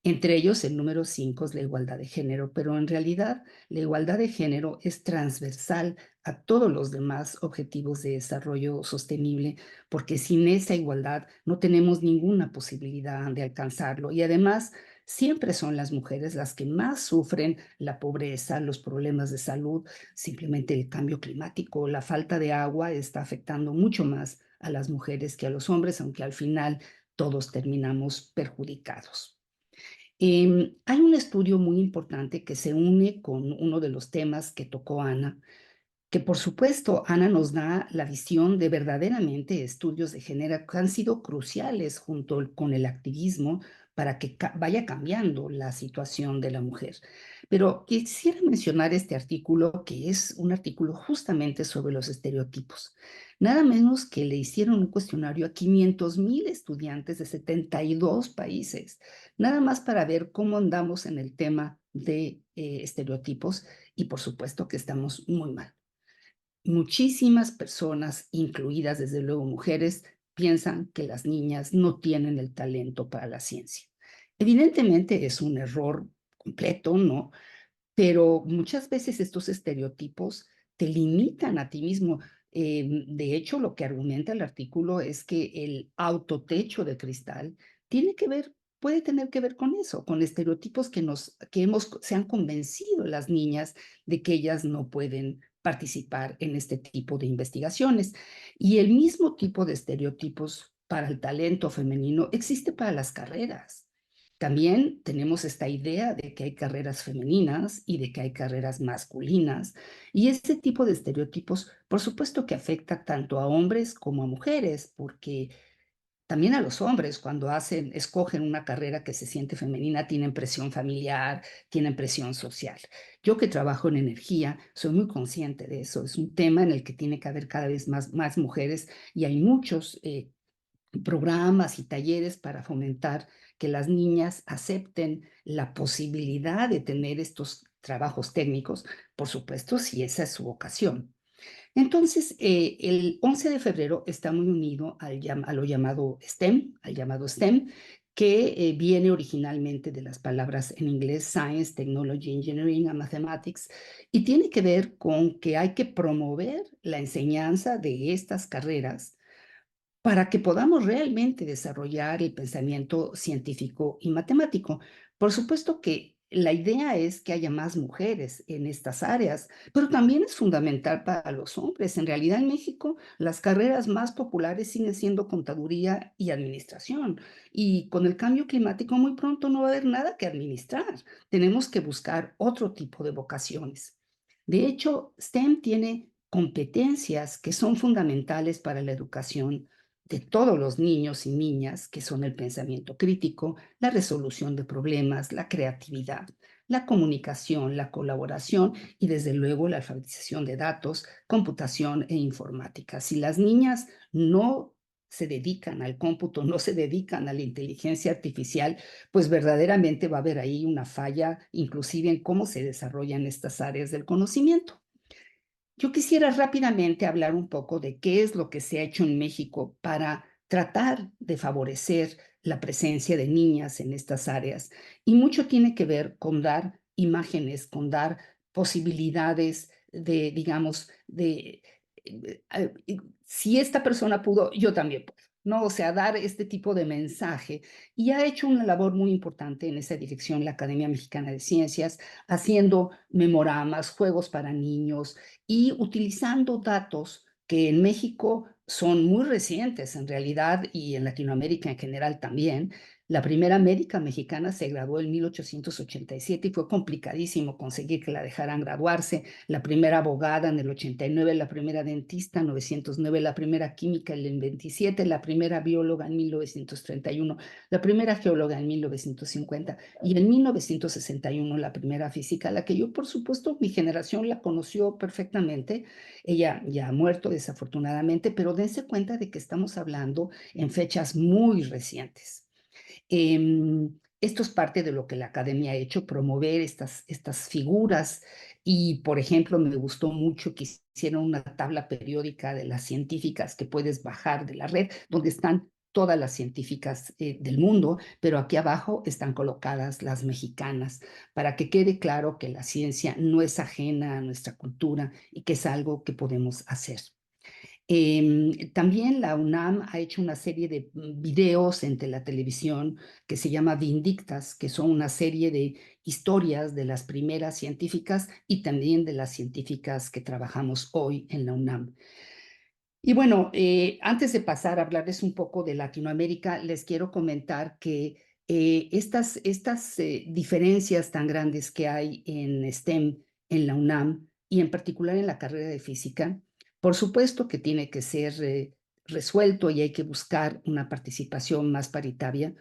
Entre ellos, el número 5 es la igualdad de género, pero en realidad la igualdad de género es transversal a todos los demás objetivos de desarrollo sostenible, porque sin esa igualdad no tenemos ninguna posibilidad de alcanzarlo. Y además, siempre son las mujeres las que más sufren la pobreza, los problemas de salud, simplemente el cambio climático, la falta de agua está afectando mucho más a las mujeres que a los hombres, aunque al final todos terminamos perjudicados. Hay un estudio muy importante que se une con uno de los temas que tocó Ana, que por supuesto Ana nos da la visión de verdaderamente estudios de género que han sido cruciales junto con el activismo para que vaya cambiando la situación de la mujer. Pero quisiera mencionar este artículo, que es un artículo justamente sobre los estereotipos. Nada menos que le hicieron un cuestionario a 500,000 estudiantes de 72 países, nada más para ver cómo andamos en el tema de estereotipos, y por supuesto que estamos muy mal. Muchísimas personas, incluidas desde luego mujeres, piensan que las niñas no tienen el talento para la ciencia. Evidentemente es un error completo, ¿no? Pero muchas veces estos estereotipos te limitan a ti mismo. De hecho, lo que argumenta el artículo es que el autotecho de cristal puede tener que ver con eso, con estereotipos se han convencido las niñas de que ellas no pueden participar en este tipo de investigaciones. Y el mismo tipo de estereotipos para el talento femenino existe para las carreras. También tenemos esta idea de que hay carreras femeninas y de que hay carreras masculinas. Y este tipo de estereotipos, por supuesto que afecta tanto a hombres como a mujeres, porque también a los hombres cuando escogen una carrera que se siente femenina, tienen presión familiar, tienen presión social. Yo que trabajo en energía, soy muy consciente de eso. Es un tema en el que tiene que haber cada vez más mujeres y hay muchos programas y talleres para fomentar que las niñas acepten la posibilidad de tener estos trabajos técnicos, por supuesto, si esa es su vocación. Entonces, el 11 de febrero está muy unido a lo llamado STEM, que viene originalmente de las palabras en inglés Science, Technology, Engineering and Mathematics, y tiene que ver con que hay que promover la enseñanza de estas carreras para que podamos realmente desarrollar el pensamiento científico y matemático. Por supuesto que la idea es que haya más mujeres en estas áreas, pero también es fundamental para los hombres. En realidad, en México, las carreras más populares siguen siendo contaduría y administración. Y con el cambio climático, muy pronto no va a haber nada que administrar. Tenemos que buscar otro tipo de vocaciones. De hecho, STEM tiene competencias que son fundamentales para la educación de todos los niños y niñas, que son el pensamiento crítico, la resolución de problemas, la creatividad, la comunicación, la colaboración y desde luego la alfabetización de datos, computación e informática. Si las niñas no se dedican al cómputo, no se dedican a la inteligencia artificial, pues verdaderamente va a haber ahí una falla, inclusive en cómo se desarrollan estas áreas del conocimiento. Yo quisiera rápidamente hablar un poco de qué es lo que se ha hecho en México para tratar de favorecer la presencia de niñas en estas áreas. Y mucho tiene que ver con dar imágenes, con dar posibilidades de, digamos, si esta persona pudo, yo también puedo. ¿No? O sea, dar este tipo de mensaje. Y ha hecho una labor muy importante en esa dirección la Academia Mexicana de Ciencias, haciendo memoramas, juegos para niños, y utilizando datos que en México son muy recientes en realidad y en Latinoamérica en general también. La primera médica mexicana se graduó en 1887 y fue complicadísimo conseguir que la dejaran graduarse. La primera abogada en el 89, la primera dentista en 909, la primera química en el 27, la primera bióloga en 1931, la primera geóloga en 1950 y en 1961 la primera física, la que yo por supuesto mi generación la conoció perfectamente. Ella ya ha muerto desafortunadamente, pero dense cuenta de que estamos hablando en fechas muy recientes. Esto es parte de lo que la academia ha hecho, promover estas figuras. Y, por ejemplo, me gustó mucho que hicieron una tabla periódica de las científicas que puedes bajar de la red, donde están todas las científicas del mundo, pero aquí abajo están colocadas las mexicanas, para que quede claro que la ciencia no es ajena a nuestra cultura y que es algo que podemos hacer. También la UNAM ha hecho una serie de videos entre la televisión que se llama Vindictas, que son una serie de historias de las primeras científicas y también de las científicas que trabajamos hoy en la UNAM. Y bueno, antes de pasar a hablarles un poco de Latinoamérica, les quiero comentar que estas diferencias tan grandes que hay en STEM en la UNAM y en particular en la carrera de física, por supuesto que tiene que ser resuelto y hay que buscar una participación más paritaria,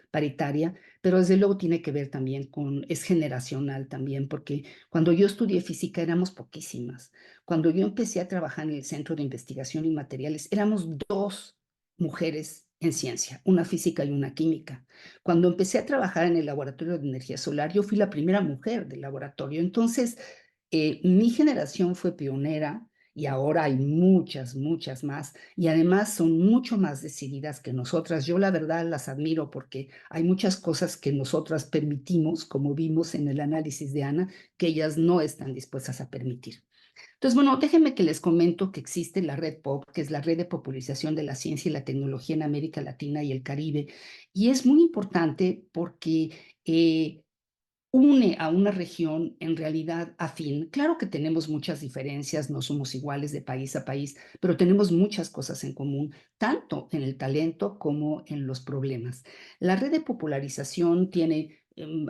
pero desde luego tiene que ver también es generacional también, porque cuando yo estudié física éramos poquísimas. Cuando yo empecé a trabajar en el Centro de Investigación y Materiales, éramos 2 mujeres en ciencia, una física y una química. Cuando empecé a trabajar en el Laboratorio de Energía Solar, yo fui la primera mujer del laboratorio. Entonces, mi generación fue pionera y ahora hay muchas, muchas más. Y además son mucho más decididas que nosotras. Yo la verdad las admiro porque hay muchas cosas que nosotras permitimos, como vimos en el análisis de Ana, que ellas no están dispuestas a permitir. Entonces, bueno, déjenme que les comento que existe la Red POP, que es la red de popularización de la ciencia y la tecnología en América Latina y el Caribe, y es muy importante porque une a una región en realidad afín. Claro que tenemos muchas diferencias, no somos iguales de país a país, pero tenemos muchas cosas en común, tanto en el talento como en los problemas. La red de popularización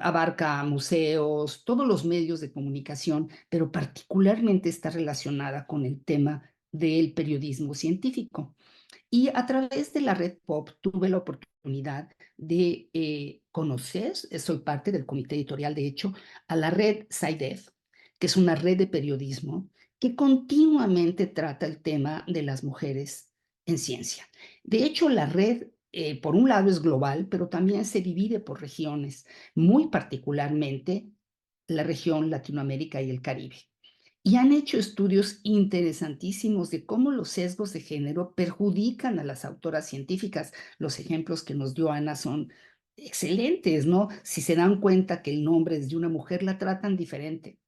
abarca museos, todos los medios de comunicación, pero particularmente está relacionada con el tema del periodismo científico. Y a través de la red POP tuve la oportunidad de conocer, soy parte del comité editorial, de hecho, a la red SciDev, que es una red de periodismo que continuamente trata el tema de las mujeres en ciencia. De hecho, la red, por un lado, es global, pero también se divide por regiones, muy particularmente la región Latinoamérica y el Caribe. Y han hecho estudios interesantísimos de cómo los sesgos de género perjudican a las autoras científicas. Los ejemplos que nos dio Ana son excelentes, ¿no? Si se dan cuenta que el nombre es de una mujer, la tratan diferente.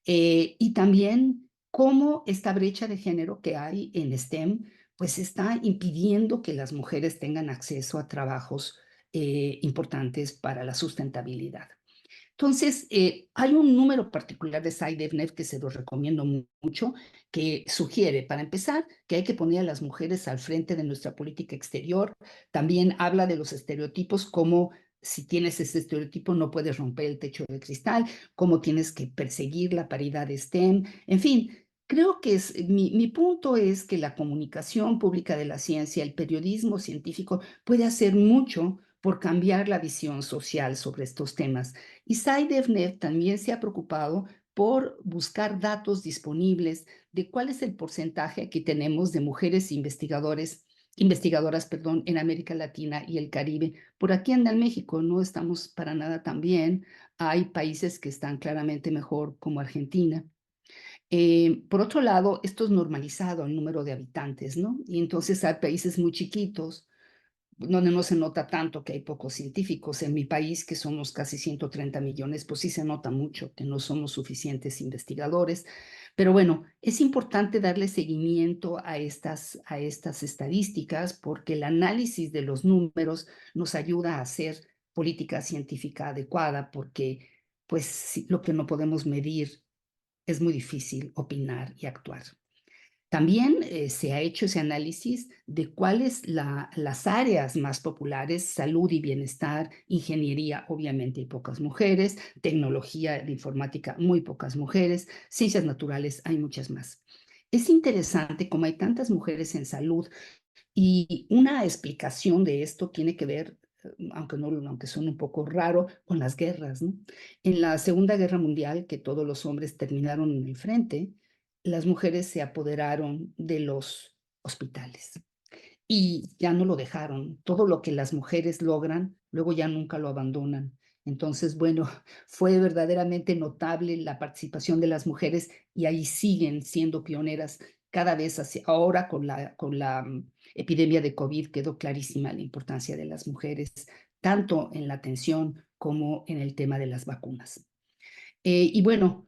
Y también cómo esta brecha de género que hay en STEM, pues está impidiendo que las mujeres tengan acceso a trabajos importantes para la sustentabilidad. Entonces, hay un número particular de SciDevNet que se lo recomiendo mucho, que sugiere, para empezar, que hay que poner a las mujeres al frente de nuestra política exterior. También habla de los estereotipos, como si tienes ese estereotipo no puedes romper el techo de cristal, cómo tienes que perseguir la paridad STEM, en fin. Creo que mi punto es que la comunicación pública de la ciencia, el periodismo científico, puede hacer mucho por cambiar la visión social sobre estos temas. Y SciDevNet también se ha preocupado por buscar datos disponibles de cuál es el porcentaje que tenemos de mujeres investigadoras, en América Latina y el Caribe. Por aquí anda en México, no estamos para nada tan bien. Hay países que están claramente mejor, como Argentina. Por otro lado, esto es normalizado el número de habitantes, ¿no? Y entonces hay países muy chiquitos donde no se nota tanto que hay pocos científicos. En mi país, que somos casi 130 millones, pues sí se nota mucho que no somos suficientes investigadores. Pero bueno, es importante darle seguimiento a estas estadísticas, porque el análisis de los números nos ayuda a hacer política científica adecuada, porque pues lo que no podemos medir es muy difícil opinar y actuar. También se ha hecho ese análisis de cuáles las áreas más populares: salud y bienestar, ingeniería, obviamente hay pocas mujeres, tecnología de informática, muy pocas mujeres, ciencias naturales, hay muchas más. Es interesante cómo hay tantas mujeres en salud, y una explicación de esto tiene que ver, aunque suene un poco raro, con las guerras, ¿no? En la Segunda Guerra Mundial, que todos los hombres terminaron en el frente, las mujeres se apoderaron de los hospitales y ya no lo dejaron. Todo lo que las mujeres logran, luego ya nunca lo abandonan. Entonces, bueno, fue verdaderamente notable la participación de las mujeres, y ahí siguen siendo pioneras cada vez hacia ahora. Con la epidemia de COVID quedó clarísima la importancia de las mujeres, tanto en la atención como en el tema de las vacunas. Y bueno,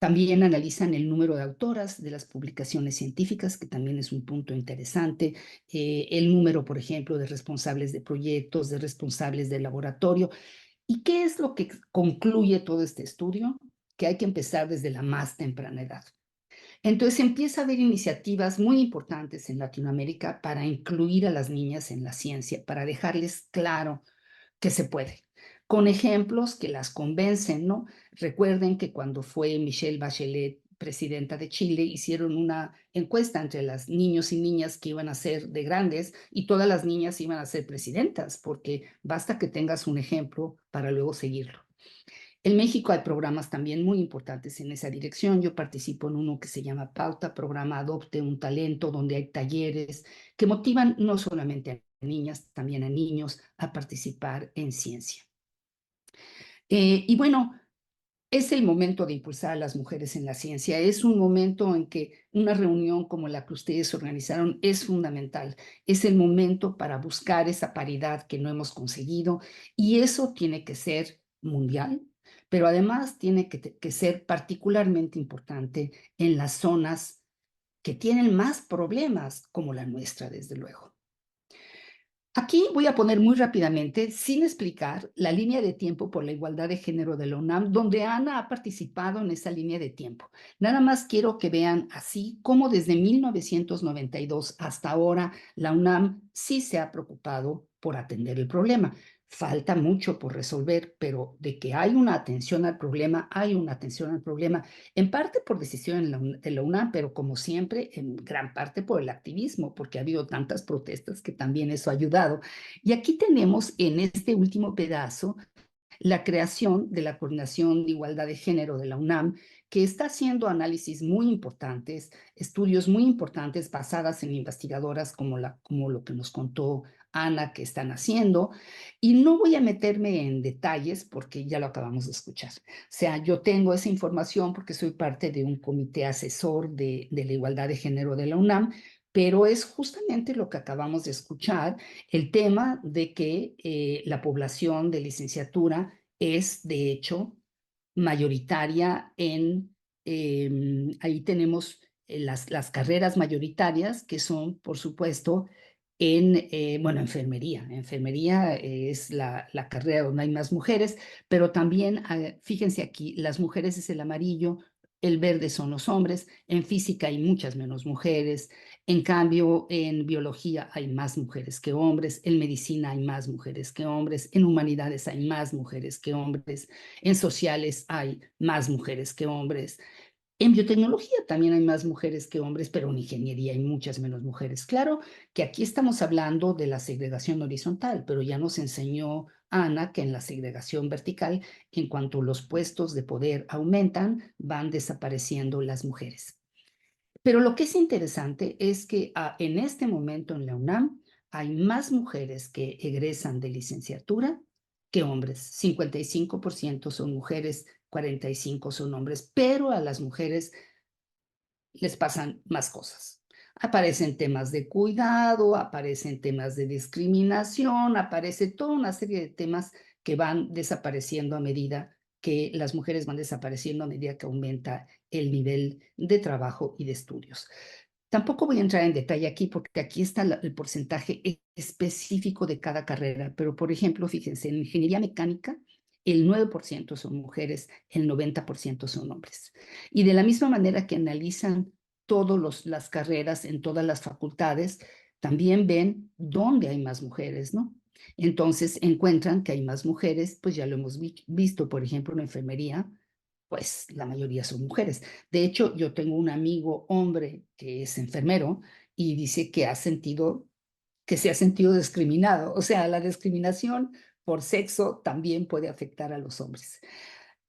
también analizan el número de autoras de las publicaciones científicas, que también es un punto interesante. El número, por ejemplo, de responsables de proyectos, de responsables de laboratorio. ¿Y qué es lo que concluye todo este estudio? Que hay que empezar desde la más temprana edad. Entonces empieza a haber iniciativas muy importantes en Latinoamérica para incluir a las niñas en la ciencia, para dejarles claro que se puede, con ejemplos que las convencen, ¿no? Recuerden que cuando fue Michelle Bachelet presidenta de Chile, hicieron una encuesta entre las niños y niñas que iban a ser de grandes, y todas las niñas iban a ser presidentas, porque basta que tengas un ejemplo para luego seguirlo. En México hay programas también muy importantes en esa dirección. Yo participo en uno que se llama Pauta, programa Adopte un Talento, donde hay talleres que motivan no solamente a niñas, también a niños a participar en ciencia. Y bueno, es el momento de impulsar a las mujeres en la ciencia. Es un momento en que una reunión como la que ustedes organizaron es fundamental. Es el momento para buscar esa paridad que no hemos conseguido, y eso tiene que ser mundial, pero además tiene que ser particularmente importante en las zonas que tienen más problemas, como la nuestra, desde luego. Aquí voy a poner muy rápidamente, sin explicar, la línea de tiempo por la igualdad de género de la UNAM, donde Ana ha participado en esa línea de tiempo. Nada más quiero que vean así cómo desde 1992 hasta ahora la UNAM sí se ha preocupado por atender el problema. Falta mucho por resolver, pero de que hay una atención al problema, hay una atención al problema, en parte por decisión de la UNAM, pero como siempre, en gran parte por el activismo, porque ha habido tantas protestas que también eso ha ayudado. Y aquí tenemos en este último pedazo la creación de la Coordinación de Igualdad de Género de la UNAM, que está haciendo análisis muy importantes, estudios muy importantes basadas en investigadoras como lo que nos contó Ana que están haciendo. Y no voy a meterme en detalles porque ya lo acabamos de escuchar. O sea, yo tengo esa información porque soy parte de un comité asesor de la igualdad de género de la UNAM, pero es justamente lo que acabamos de escuchar, el tema de que la población de licenciatura es, de hecho, mayoritaria ahí tenemos las carreras mayoritarias, que son, por supuesto, bueno, enfermería. Enfermería es la carrera donde hay más mujeres, pero también, fíjense aquí, las mujeres es el amarillo, el verde son los hombres, en física hay muchas menos mujeres, en cambio en biología hay más mujeres que hombres, en medicina hay más mujeres que hombres, en humanidades hay más mujeres que hombres, en sociales hay más mujeres que hombres. En biotecnología también hay más mujeres que hombres, pero en ingeniería hay muchas menos mujeres. Claro que aquí estamos hablando de la segregación horizontal, pero ya nos enseñó Ana que en la segregación vertical, en cuanto los puestos de poder aumentan, van desapareciendo las mujeres. Pero lo que es interesante es que en este momento en la UNAM hay más mujeres que egresan de licenciatura que hombres. 55% son mujeres, 45% son hombres, pero a las mujeres les pasan más cosas. Aparecen temas de cuidado, aparecen temas de discriminación, aparece toda una serie de temas que van desapareciendo a medida que las mujeres van desapareciendo a medida que aumenta el nivel de trabajo y de estudios. Tampoco voy a entrar en detalle aquí porque aquí está el porcentaje específico de cada carrera, pero por ejemplo, fíjense, en ingeniería mecánica, el 9% son mujeres, el 90% son hombres. Y de la misma manera que analizan todas las carreras en todas las facultades, también ven dónde hay más mujeres, ¿no? Entonces encuentran que hay más mujeres, pues ya lo hemos visto, por ejemplo, en enfermería, pues la mayoría son mujeres. De hecho, yo tengo un amigo hombre que es enfermero y dice que se ha sentido discriminado. O sea, la discriminación por sexo también puede afectar a los hombres.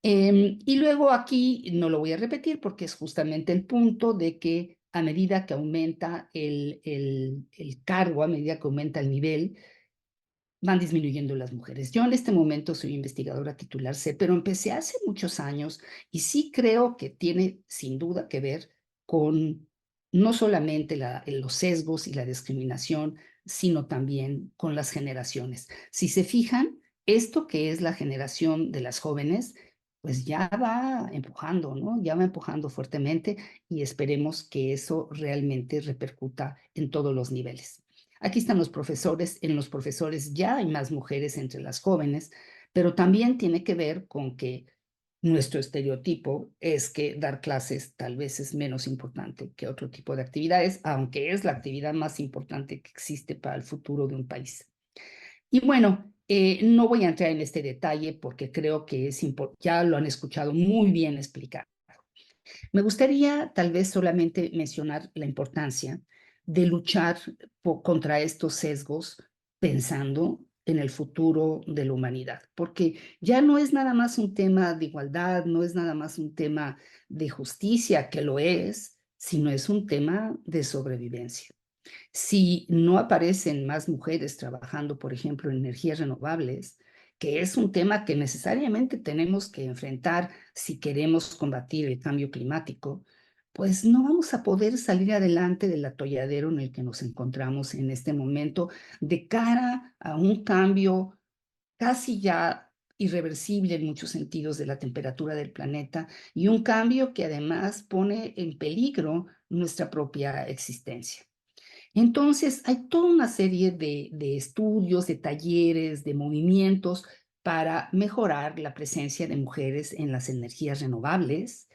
Y luego aquí no lo voy a repetir porque es justamente el punto de que a medida que aumenta el cargo, a medida que aumenta el nivel, van disminuyendo las mujeres. Yo en este momento soy investigadora titular C, pero empecé hace muchos años y sí creo que tiene sin duda que ver con no solamente los sesgos y la discriminación, sino también con las generaciones. Si se fijan, esto que es la generación de las jóvenes, pues ya va empujando, ¿no? Ya va empujando fuertemente y esperemos que eso realmente repercuta en todos los niveles. Aquí están los profesores. En los profesores ya hay más mujeres entre las jóvenes, pero también tiene que ver con que nuestro estereotipo es que dar clases tal vez es menos importante que otro tipo de actividades, aunque es la actividad más importante que existe para el futuro de un país. Y bueno, no voy a entrar en este detalle porque creo que ya lo han escuchado muy bien explicado. Me gustaría tal vez solamente mencionar la importancia de luchar contra estos sesgos pensando en el futuro de la humanidad, porque ya no es nada más un tema de igualdad, no es nada más un tema de justicia, que lo es, sino es un tema de sobrevivencia. Si no aparecen más mujeres trabajando, por ejemplo, en energías renovables, que es un tema que necesariamente tenemos que enfrentar si queremos combatir el cambio climático, pues no vamos a poder salir adelante del atolladero en el que nos encontramos en este momento de cara a un cambio casi ya irreversible en muchos sentidos de la temperatura del planeta y un cambio que además pone en peligro nuestra propia existencia. Entonces, hay toda una serie de estudios, de talleres, de movimientos para mejorar la presencia de mujeres en las energías renovables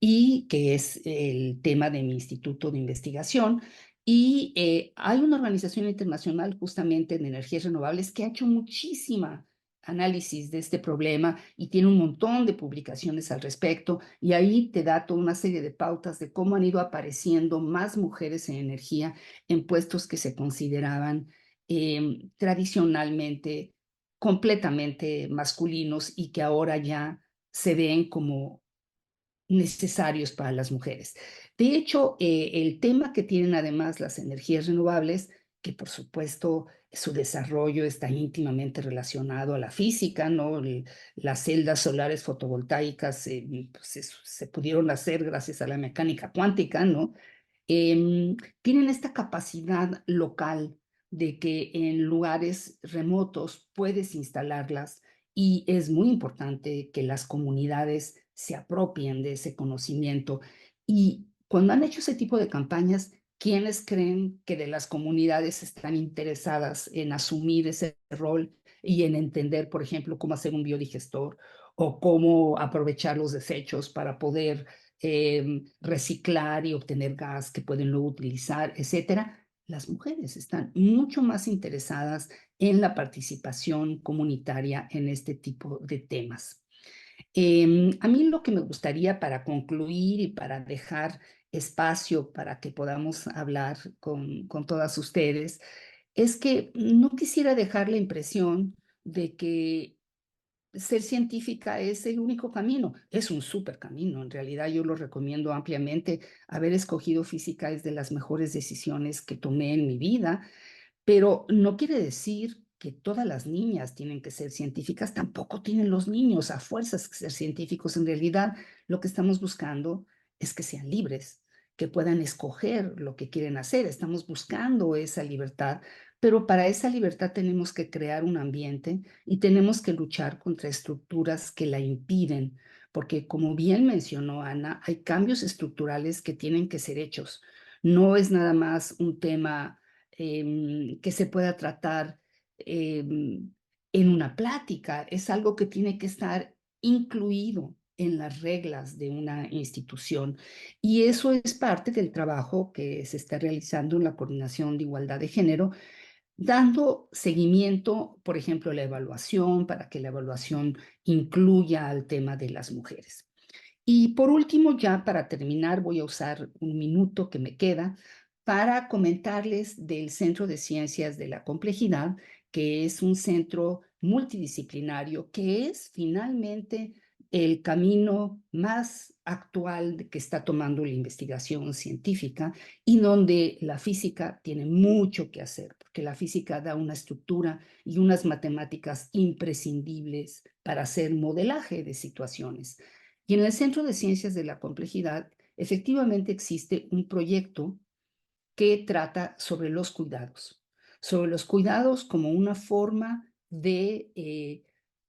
y que es el tema de mi instituto de investigación. Y hay una organización internacional justamente en energías renovables que ha hecho muchísima análisis de este problema y tiene un montón de publicaciones al respecto y ahí te da toda una serie de pautas de cómo han ido apareciendo más mujeres en energía en puestos que se consideraban tradicionalmente completamente masculinos y que ahora ya se ven como necesarios para las mujeres. De hecho, el tema que tienen además las energías renovables, que por supuesto su desarrollo está íntimamente relacionado a la física, ¿no? Las celdas solares fotovoltaicas pues se pudieron hacer gracias a la mecánica cuántica, ¿no? Tienen esta capacidad local de que en lugares remotos puedes instalarlas y es muy importante que las comunidades se apropien de ese conocimiento. Y cuando han hecho ese tipo de campañas, ¿Quiénes creen que de las comunidades están interesadas en asumir ese rol y en entender, por ejemplo, cómo hacer un biodigestor o cómo aprovechar los desechos para poder reciclar y obtener gas que pueden luego utilizar, etcétera? Las mujeres están mucho más interesadas en la participación comunitaria en este tipo de temas. A mí lo que me gustaría para concluir y para dejar espacio para que podamos hablar con todas ustedes es que no quisiera dejar la impresión de que ser científica es el único camino. Es un súper camino. En realidad yo lo recomiendo ampliamente. Haber escogido física es de las mejores decisiones que tomé en mi vida, pero no quiere decir que todas las niñas tienen que ser científicas, tampoco tienen los niños a fuerzas que ser científicos. En realidad, lo que estamos buscando es que sean libres, que puedan escoger lo que quieren hacer. Estamos buscando esa libertad, pero para esa libertad tenemos que crear un ambiente y tenemos que luchar contra estructuras que la impiden, porque como bien mencionó Ana, hay cambios estructurales que tienen que ser hechos. No es nada más un tema que se pueda tratar en una plática, es algo que tiene que estar incluido en las reglas de una institución. Y eso es parte del trabajo que se está realizando en la Coordinación de Igualdad de Género, dando seguimiento, por ejemplo, a la evaluación, para que la evaluación incluya al tema de las mujeres. Y por último, ya para terminar, voy a usar un minuto que me queda para comentarles del Centro de Ciencias de la Complejidad, que es un centro multidisciplinario, que es finalmente el camino más actual que está tomando la investigación científica y donde la física tiene mucho que hacer, porque la física da una estructura y unas matemáticas imprescindibles para hacer modelaje de situaciones. Y en el Centro de Ciencias de la Complejidad, efectivamente existe un proyecto que trata sobre los cuidados como una forma de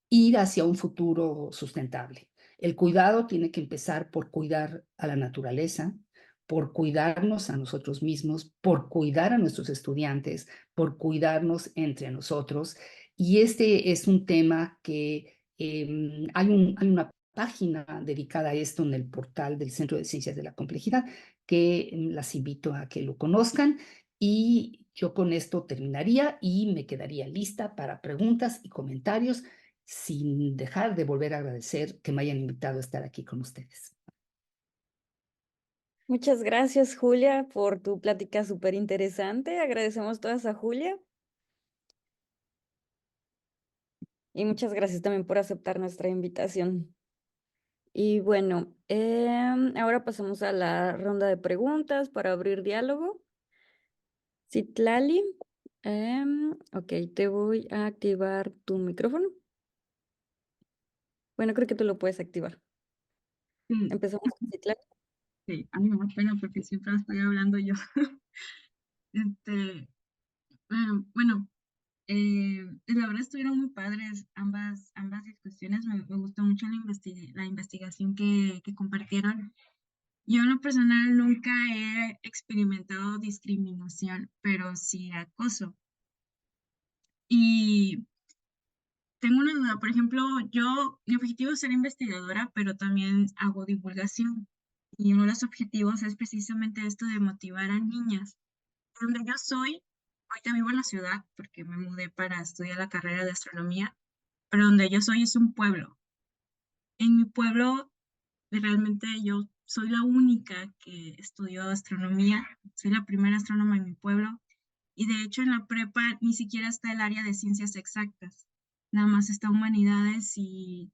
ir hacia un futuro sustentable. El cuidado tiene que empezar por cuidar a la naturaleza, por cuidarnos a nosotros mismos, por cuidar a nuestros estudiantes, por cuidarnos entre nosotros. Y este es un tema que hay una página dedicada a esto en el portal del Centro de Ciencias de la Complejidad, que las invito a que lo conozcan. Y yo con esto terminaría y me quedaría lista para preguntas y comentarios, sin dejar de volver a agradecer que me hayan invitado a estar aquí con ustedes. Muchas gracias, Julia, por tu plática súper interesante. Agradecemos todas a Julia. Y muchas gracias también por aceptar nuestra invitación. Y bueno, ahora pasamos a la ronda de preguntas para abrir diálogo. Citlali, ok, te voy a activar tu micrófono. Bueno, creo que tú lo puedes activar. Sí, Empezamos con Citlali. sí, a mí me da pena porque siempre estoy hablando yo. Este, bueno, la verdad estuvieron muy padres ambas discusiones. Me gustó mucho la investigación que compartieron. Yo en lo personal nunca he experimentado discriminación, pero sí acoso. Y tengo una duda, por ejemplo, mi objetivo es ser investigadora, pero también hago divulgación. Y uno de los objetivos es precisamente esto de motivar a niñas. Donde yo soy, ahorita vivo en la ciudad porque me mudé para estudiar la carrera de astronomía, pero donde yo soy es un pueblo. En mi pueblo, realmente yo soy la única que estudió astronomía, soy la primera astrónoma en mi pueblo, y de hecho en la prepa ni siquiera está el área de ciencias exactas, nada más está humanidades y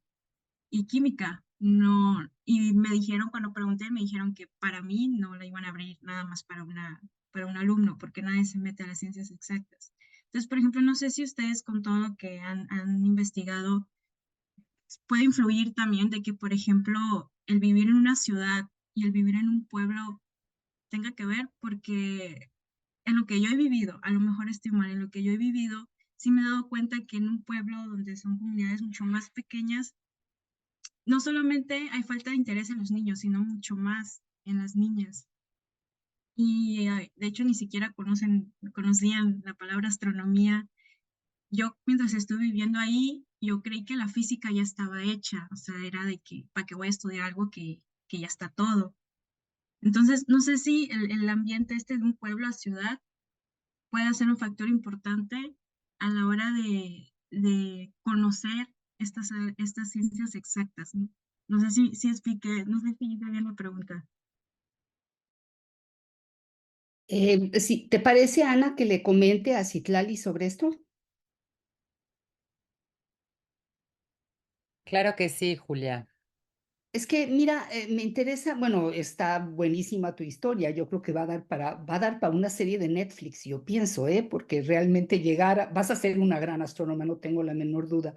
química. No, y me dijeron, cuando pregunté, me dijeron que para mí no la iban a abrir nada más para un alumno, porque nadie se mete a las ciencias exactas. Entonces, por ejemplo, no sé si ustedes con todo lo que han investigado puede influir también de que, por ejemplo, el vivir en una ciudad y el vivir en un pueblo tenga que ver, porque en lo que yo he vivido, a lo mejor estoy mal, en lo que yo he vivido, sí me he dado cuenta que en un pueblo donde son comunidades mucho más pequeñas, no solamente hay falta de interés en los niños, sino mucho más en las niñas. y de hecho ni siquiera conocían la palabra astronomía. Yo mientras estuve viviendo ahí, yo creí que la física ya estaba hecha, o sea, era de que, ¿para qué voy a estudiar algo que ya está todo? Entonces, no sé si el ambiente este de un pueblo a ciudad puede ser un factor importante a la hora de conocer estas ciencias exactas, ¿no? No sé si expliqué, no sé si hice bien la pregunta. Sí, ¿te parece, Ana, que le comente a Citlali sobre esto? Claro que sí, Julia. Es que, mira, me interesa, bueno, está buenísima tu historia, yo creo que va a dar para una serie de Netflix, yo pienso, porque realmente vas a ser una gran astrónoma, no tengo la menor duda.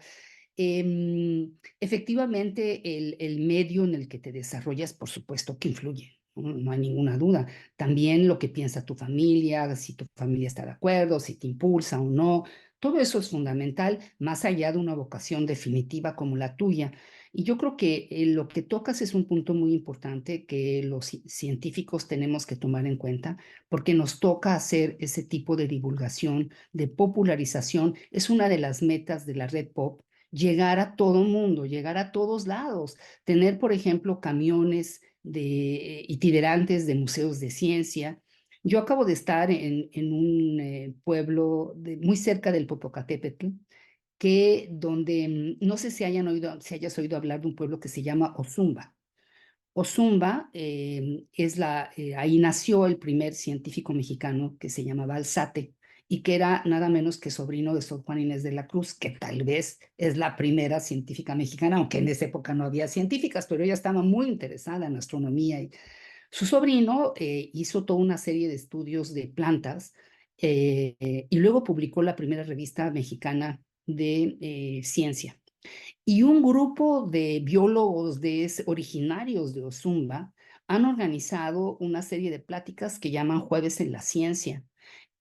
Efectivamente, el medio en el que te desarrollas, por supuesto que influye, no, no hay ninguna duda. También lo que piensa tu familia, si tu familia está de acuerdo, si te impulsa o no, todo eso es fundamental, más allá de una vocación definitiva como la tuya. Y yo creo que lo que tocas es un punto muy importante que los científicos tenemos que tomar en cuenta, porque nos toca hacer ese tipo de divulgación, de popularización. Es una de las metas de la Red Pop, llegar a todo mundo, llegar a todos lados, tener, por ejemplo, camiones de itinerantes de museos de ciencia. Yo acabo de estar en un pueblo muy cerca del Popocatépetl, que donde no sé si hayas oído hablar de un pueblo que se llama Ozumba. Ozumba ahí nació el primer científico mexicano que se llamaba Alzate y que era nada menos que sobrino de Sor Juana Inés de la Cruz, que tal vez es la primera científica mexicana, aunque en esa época no había científicas, pero ella estaba muy interesada en astronomía. Y su sobrino hizo toda una serie de estudios de plantas y luego publicó la primera revista mexicana de ciencia. Y un grupo de biólogos originarios de Ozumba han organizado una serie de pláticas que llaman Jueves en la Ciencia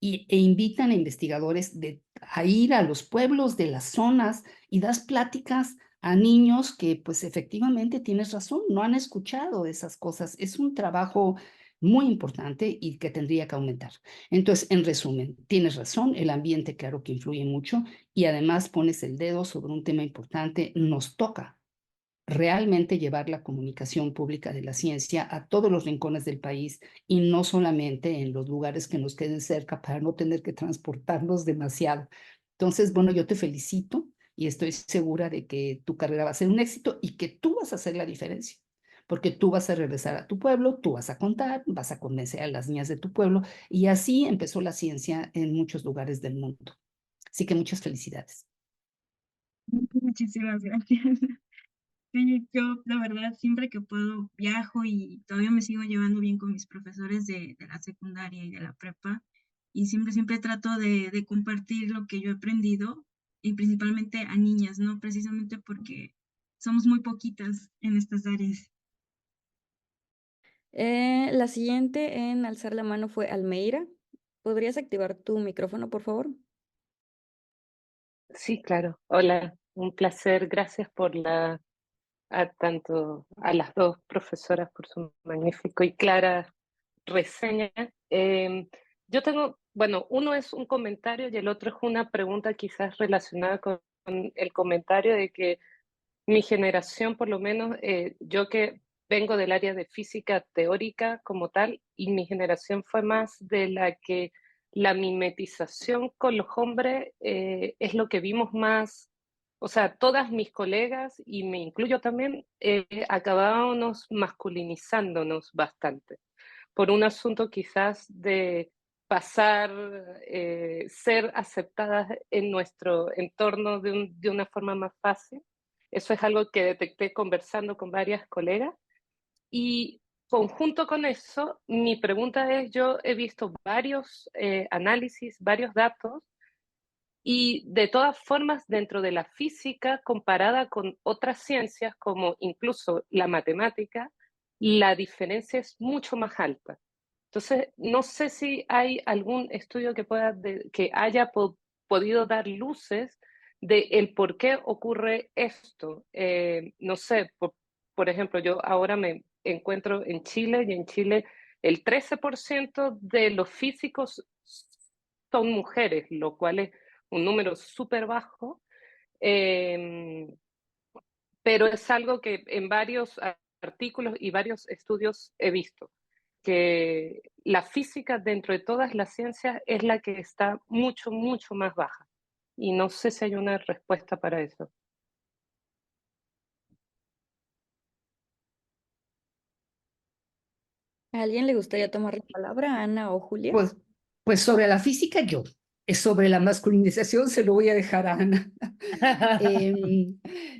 e invitan a investigadores a ir a los pueblos de las zonas y das pláticas a niños que pues efectivamente tienes razón, no han escuchado esas cosas. Es un trabajo muy importante y que tendría que aumentar. Entonces, en resumen, tienes razón, el ambiente claro que influye mucho y además pones el dedo sobre un tema importante, nos toca realmente llevar la comunicación pública de la ciencia a todos los rincones del país y no solamente en los lugares que nos queden cerca para no tener que transportarnos demasiado. Entonces, bueno, yo te felicito y estoy segura de que tu carrera va a ser un éxito y que tú vas a hacer la diferencia, porque tú vas a regresar a tu pueblo, tú vas a contar, vas a convencer a las niñas de tu pueblo y así empezó la ciencia en muchos lugares del mundo. Así que muchas felicidades. Muchísimas gracias. Sí, yo la verdad siempre que puedo viajo y todavía me sigo llevando bien con mis profesores de la secundaria y de la prepa y siempre trato de compartir lo que yo he aprendido y principalmente a niñas, ¿no? Precisamente porque somos muy poquitas en estas áreas. La siguiente en alzar la mano fue Almeira. ¿Podrías activar tu micrófono, por favor? Sí, claro. Hola, un placer. Gracias tanto a las dos profesoras por su magnífico y clara reseña. Yo tengo, bueno, uno es un comentario y el otro es una pregunta quizás relacionada con el comentario de que mi generación, por lo menos, yo que vengo del área de física teórica como tal, y mi generación fue más de la que la mimetización con los hombres es lo que vimos más, o sea, todas mis colegas, y me incluyo también, acabábamos masculinizándonos bastante, por un asunto quizás de pasar, ser aceptadas en nuestro entorno de una forma más fácil. Eso es algo que detecté conversando con varias colegas. Y conjunto con eso, mi pregunta es, yo he visto varios análisis, varios datos, y de todas formas, dentro de la física, comparada con otras ciencias, como incluso la matemática, la diferencia es mucho más alta. Entonces, no sé si hay algún estudio que haya podido dar luces de el por qué ocurre esto. No sé, por ejemplo, yo ahora me encuentro en Chile y en Chile El 13% de los físicos son mujeres, lo cual es un número súper bajo, pero es algo que en varios artículos y varios estudios he visto, que la física dentro de todas las ciencias es la que está mucho, mucho más baja. Y no sé si hay una respuesta para eso. ¿A alguien le gustaría tomar la palabra, Ana o Julia? Pues, pues sobre la física yo, sobre la masculinización se lo voy a dejar a Ana.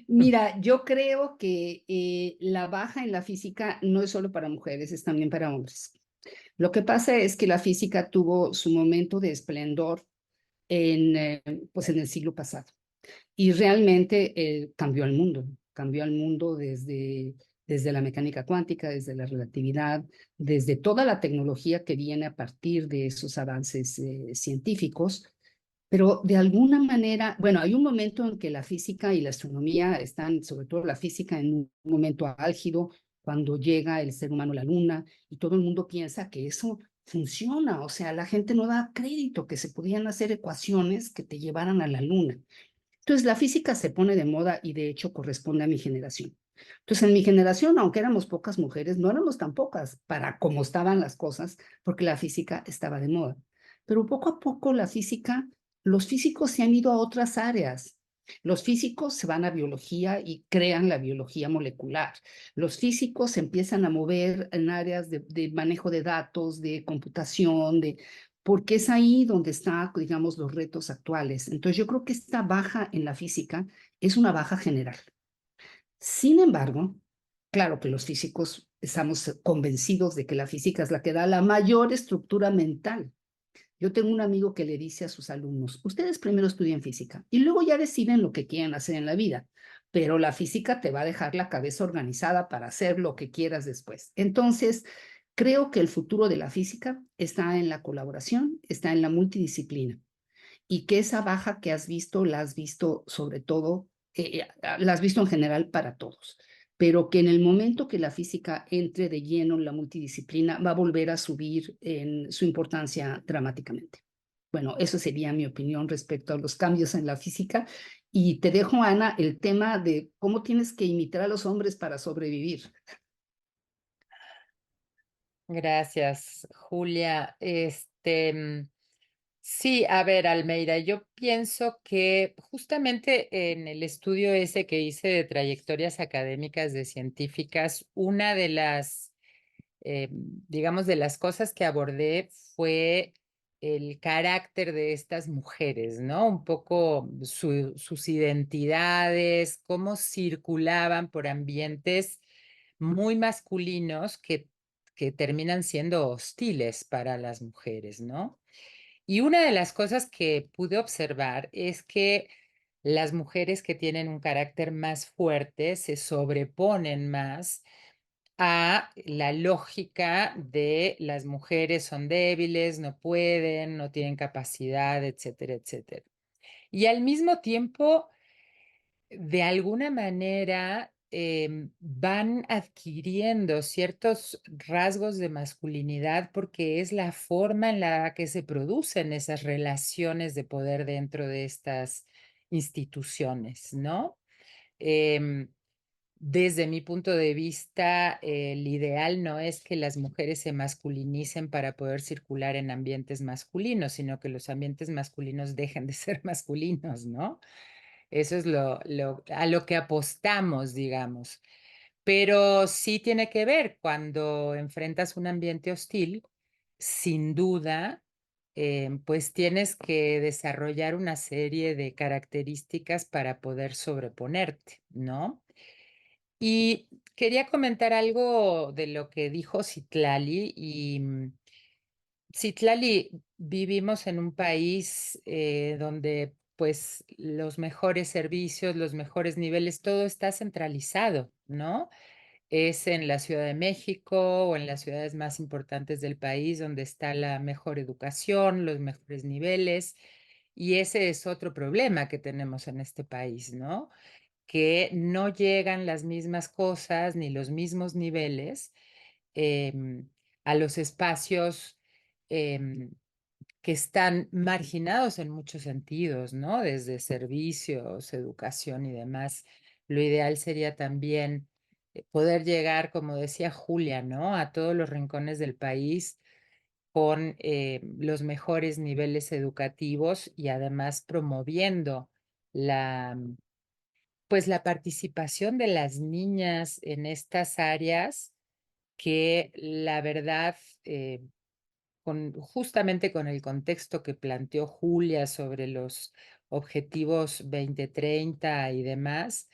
Mira, yo creo que la baja en la física no es solo para mujeres, es también para hombres. Lo que pasa es que la física tuvo su momento de esplendor pues en el siglo pasado y realmente cambió el mundo desde la mecánica cuántica, desde la relatividad, desde toda la tecnología que viene a partir de esos avances científicos. Pero de alguna manera, bueno, hay un momento en que la física y la astronomía están, sobre todo la física, en un momento álgido, cuando llega el ser humano a la luna y todo el mundo piensa que eso funciona, o sea, la gente no da crédito que se podían hacer ecuaciones que te llevaran a la luna. Entonces, la física se pone de moda y de hecho corresponde a mi generación. Entonces, en mi generación, aunque éramos pocas mujeres, no éramos tan pocas para cómo estaban las cosas, porque la física estaba de moda. Pero poco a poco los físicos se han ido a otras áreas. Los físicos se van a biología y crean la biología molecular. Los físicos se empiezan a mover en áreas de manejo de datos, de computación, porque es ahí donde están, digamos, los retos actuales. Entonces, yo creo que esta baja en la física es una baja general. Sin embargo, claro que los físicos estamos convencidos de que la física es la que da la mayor estructura mental. Yo tengo un amigo que le dice a sus alumnos, ustedes primero estudian física y luego ya deciden lo que quieren hacer en la vida, pero la física te va a dejar la cabeza organizada para hacer lo que quieras después. Entonces, creo que el futuro de la física está en la colaboración, está en la multidisciplina y que esa baja que has visto, la has visto sobre todo, la has visto en general para todos, pero que en el momento que la física entre de lleno en la multidisciplina va a volver a subir en su importancia dramáticamente. Bueno, eso sería mi opinión respecto a los cambios en la física. Y te dejo, Ana, el tema de cómo tienes que imitar a los hombres para sobrevivir. Gracias, Julia. Sí, a ver, Almeida, yo pienso que justamente en el estudio ese que hice de trayectorias académicas de científicas, una de las, digamos, de las cosas que abordé fue el carácter de estas mujeres, ¿no? Un poco sus identidades, cómo circulaban por ambientes muy masculinos que terminan siendo hostiles para las mujeres, ¿no? Y una de las cosas que pude observar es que las mujeres que tienen un carácter más fuerte se sobreponen más a la lógica de las mujeres son débiles, no pueden, no tienen capacidad, etcétera, etcétera. Y al mismo tiempo, de alguna manera, van adquiriendo ciertos rasgos de masculinidad porque es la forma en la que se producen esas relaciones de poder dentro de estas instituciones, ¿no? Em, Desde mi punto de vista, el ideal no es que las mujeres se masculinicen para poder circular en ambientes masculinos, sino que los ambientes masculinos dejen de ser masculinos, ¿no? Eso es a lo que apostamos, digamos. Pero sí tiene que ver cuando enfrentas un ambiente hostil, sin duda, pues tienes que desarrollar una serie de características para poder sobreponerte, ¿no? Y quería comentar algo de lo que dijo Citlali. Y Citlali, vivimos en un país donde pues los mejores servicios, los mejores niveles, todo está centralizado, ¿no? Es en la Ciudad de México o en las ciudades más importantes del país donde está la mejor educación, los mejores niveles. Y ese es otro problema que tenemos en este país, ¿no? Que no llegan las mismas cosas ni los mismos niveles em, a los espacios que están marginados en muchos sentidos, ¿no? Desde servicios, educación y demás. Lo ideal sería también poder llegar, como decía Julia, ¿no? A todos los rincones del país con los mejores niveles educativos y además promoviendo la, pues la participación de las niñas en estas áreas que la verdad, justamente con el contexto que planteó Julia sobre los objetivos 2030 y demás,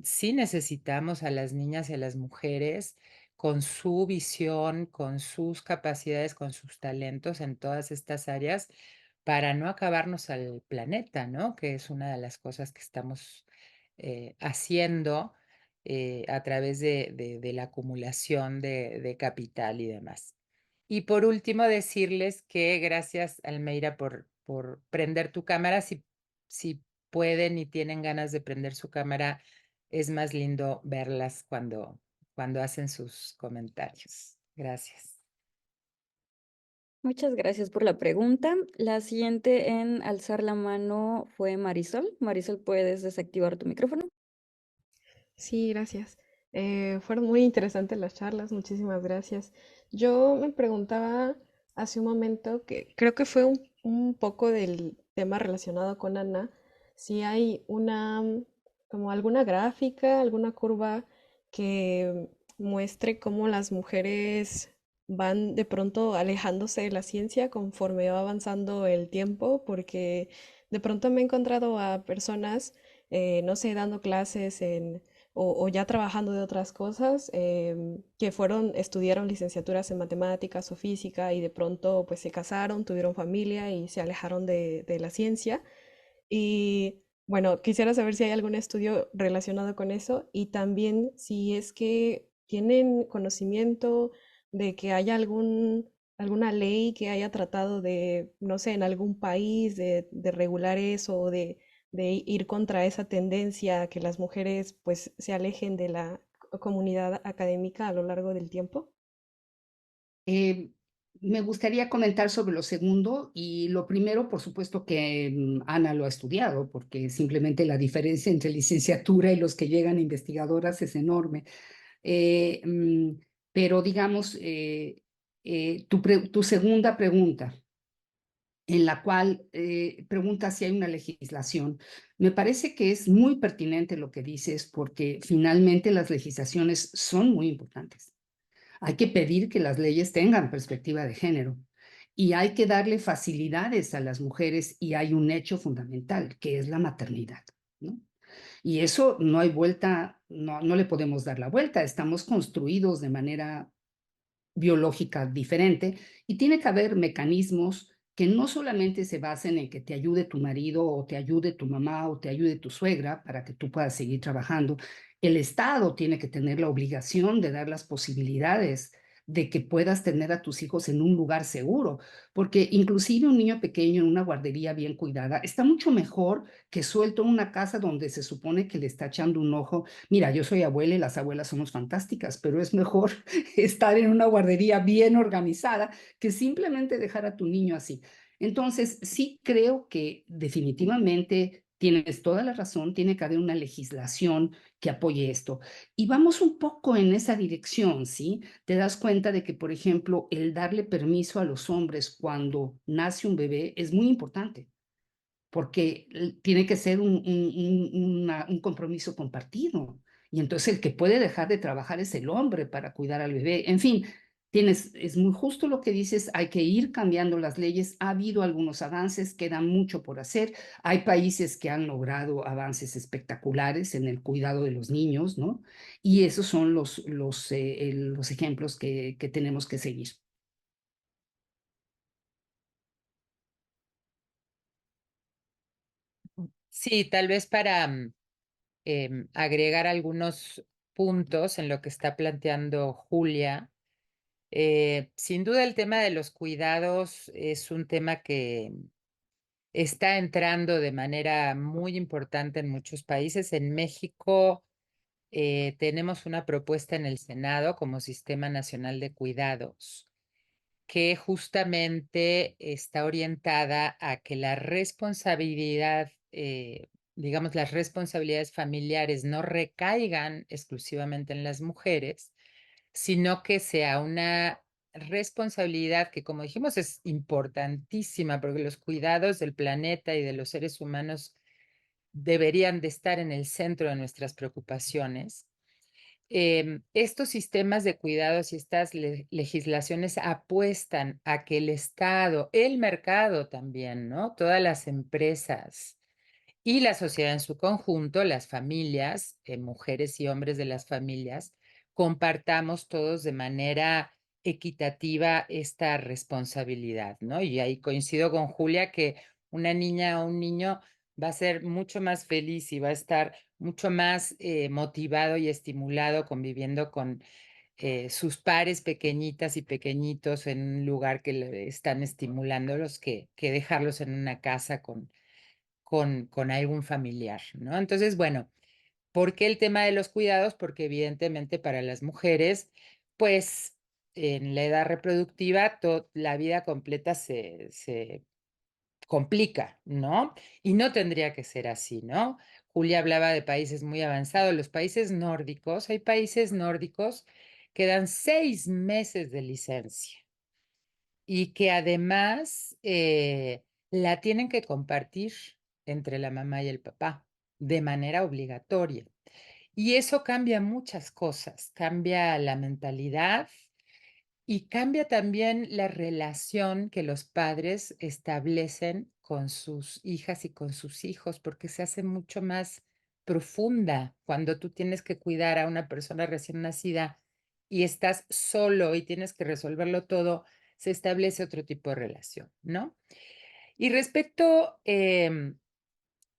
sí necesitamos a las niñas y a las mujeres con su visión, con sus capacidades, con sus talentos en todas estas áreas para no acabarnos al planeta, ¿no? Que es una de las cosas que estamos haciendo a través de la acumulación de capital y demás. Y por último, decirles que gracias, Almeida, por prender tu cámara. Si pueden y tienen ganas de prender su cámara, es más lindo verlas cuando hacen sus comentarios. Gracias. Muchas gracias por la pregunta. La siguiente en alzar la mano fue Marisol. Marisol, ¿puedes desactivar tu micrófono? Sí, gracias. Fueron muy interesantes las charlas, muchísimas gracias. Yo me preguntaba hace un momento, que creo que fue un poco del tema relacionado con Ana, si hay como alguna gráfica, alguna curva que muestre cómo las mujeres van de pronto alejándose de la ciencia conforme va avanzando el tiempo, porque de pronto me he encontrado a personas, no sé, dando clases o ya trabajando de otras cosas, que estudiaron licenciaturas en matemáticas o física y de pronto pues se casaron, tuvieron familia y se alejaron de la ciencia. Y bueno, quisiera saber si hay algún estudio relacionado con eso y también si es que tienen conocimiento de que haya alguna ley que haya tratado de, no sé, en algún país de regular eso o de ir contra esa tendencia a que las mujeres pues se alejen de la comunidad académica a lo largo del tiempo. Eh, Me gustaría comentar sobre lo segundo y lo primero, por supuesto que Ana lo ha estudiado, porque simplemente la diferencia entre licenciatura y los que llegan investigadoras es enorme. Eh, mm, pero digamos, tu segunda pregunta, en la cual pregunta si hay una legislación, me parece que es muy pertinente lo que dices, porque finalmente las legislaciones son muy importantes. Hay que pedir que las leyes tengan perspectiva de género y hay que darle facilidades a las mujeres y hay un hecho fundamental, que es la maternidad, ¿no? Y eso no hay vuelta, no le podemos dar la vuelta, estamos construidos de manera biológica diferente y tiene que haber mecanismos que no solamente se basen en que te ayude tu marido o te ayude tu mamá o te ayude tu suegra para que tú puedas seguir trabajando. El Estado tiene que tener la obligación de dar las posibilidades de que puedas tener a tus hijos en un lugar seguro, porque inclusive un niño pequeño en una guardería bien cuidada está mucho mejor que suelto en una casa donde se supone que le está echando un ojo. Mira, yo soy abuela y las abuelas somos fantásticas, pero es mejor estar en una guardería bien organizada que simplemente dejar a tu niño así. Entonces, sí creo que definitivamente tienes toda la razón, tiene que haber una legislación que apoye esto. Y vamos un poco en esa dirección, ¿sí? Te das cuenta de que, por ejemplo, el darle permiso a los hombres cuando nace un bebé es muy importante porque tiene que ser un compromiso compartido. Y entonces el que puede dejar de trabajar es el hombre para cuidar al bebé. En fin, es muy justo lo que dices, hay que ir cambiando las leyes. Ha habido algunos avances, queda mucho por hacer. Hay países que han logrado avances espectaculares en el cuidado de los niños, ¿no? Y esos son los ejemplos que tenemos que seguir. Sí, tal vez para agregar algunos puntos en lo que está planteando Julia. Sin duda el tema de los cuidados es un tema que está entrando de manera muy importante en muchos países. En México tenemos una propuesta en el Senado como Sistema Nacional de Cuidados, que justamente está orientada a que la responsabilidad, digamos, las responsabilidades familiares no recaigan exclusivamente en las mujeres, sino que sea una responsabilidad que, como dijimos, es importantísima porque los cuidados del planeta y de los seres humanos deberían de estar en el centro de nuestras preocupaciones. Estos sistemas de cuidados y estas legislaciones apuestan a que el Estado, el mercado también, ¿no? Todas las empresas y la sociedad en su conjunto, las familias, mujeres y hombres de las familias, compartamos todos de manera equitativa esta responsabilidad, ¿no? Y ahí coincido con Julia que una niña o un niño va a ser mucho más feliz y va a estar mucho más motivado y estimulado conviviendo con sus pares pequeñitas y pequeñitos en un lugar que le están estimulándolos que dejarlos en una casa con algún familiar, ¿no? Entonces, bueno, ¿por qué el tema de los cuidados? Porque evidentemente para las mujeres, pues en la edad reproductiva, la vida completa se complica, ¿no? Y no tendría que ser así, ¿no? Julia hablaba de países muy avanzados. Los países nórdicos, hay países nórdicos que dan 6 meses de licencia y que además la tienen que compartir entre la mamá y el papá de manera obligatoria. Y eso cambia muchas cosas, cambia la mentalidad y cambia también la relación que los padres establecen con sus hijas y con sus hijos, porque se hace mucho más profunda cuando tú tienes que cuidar a una persona recién nacida y estás solo y tienes que resolverlo todo, se establece otro tipo de relación, ¿no? Y respecto,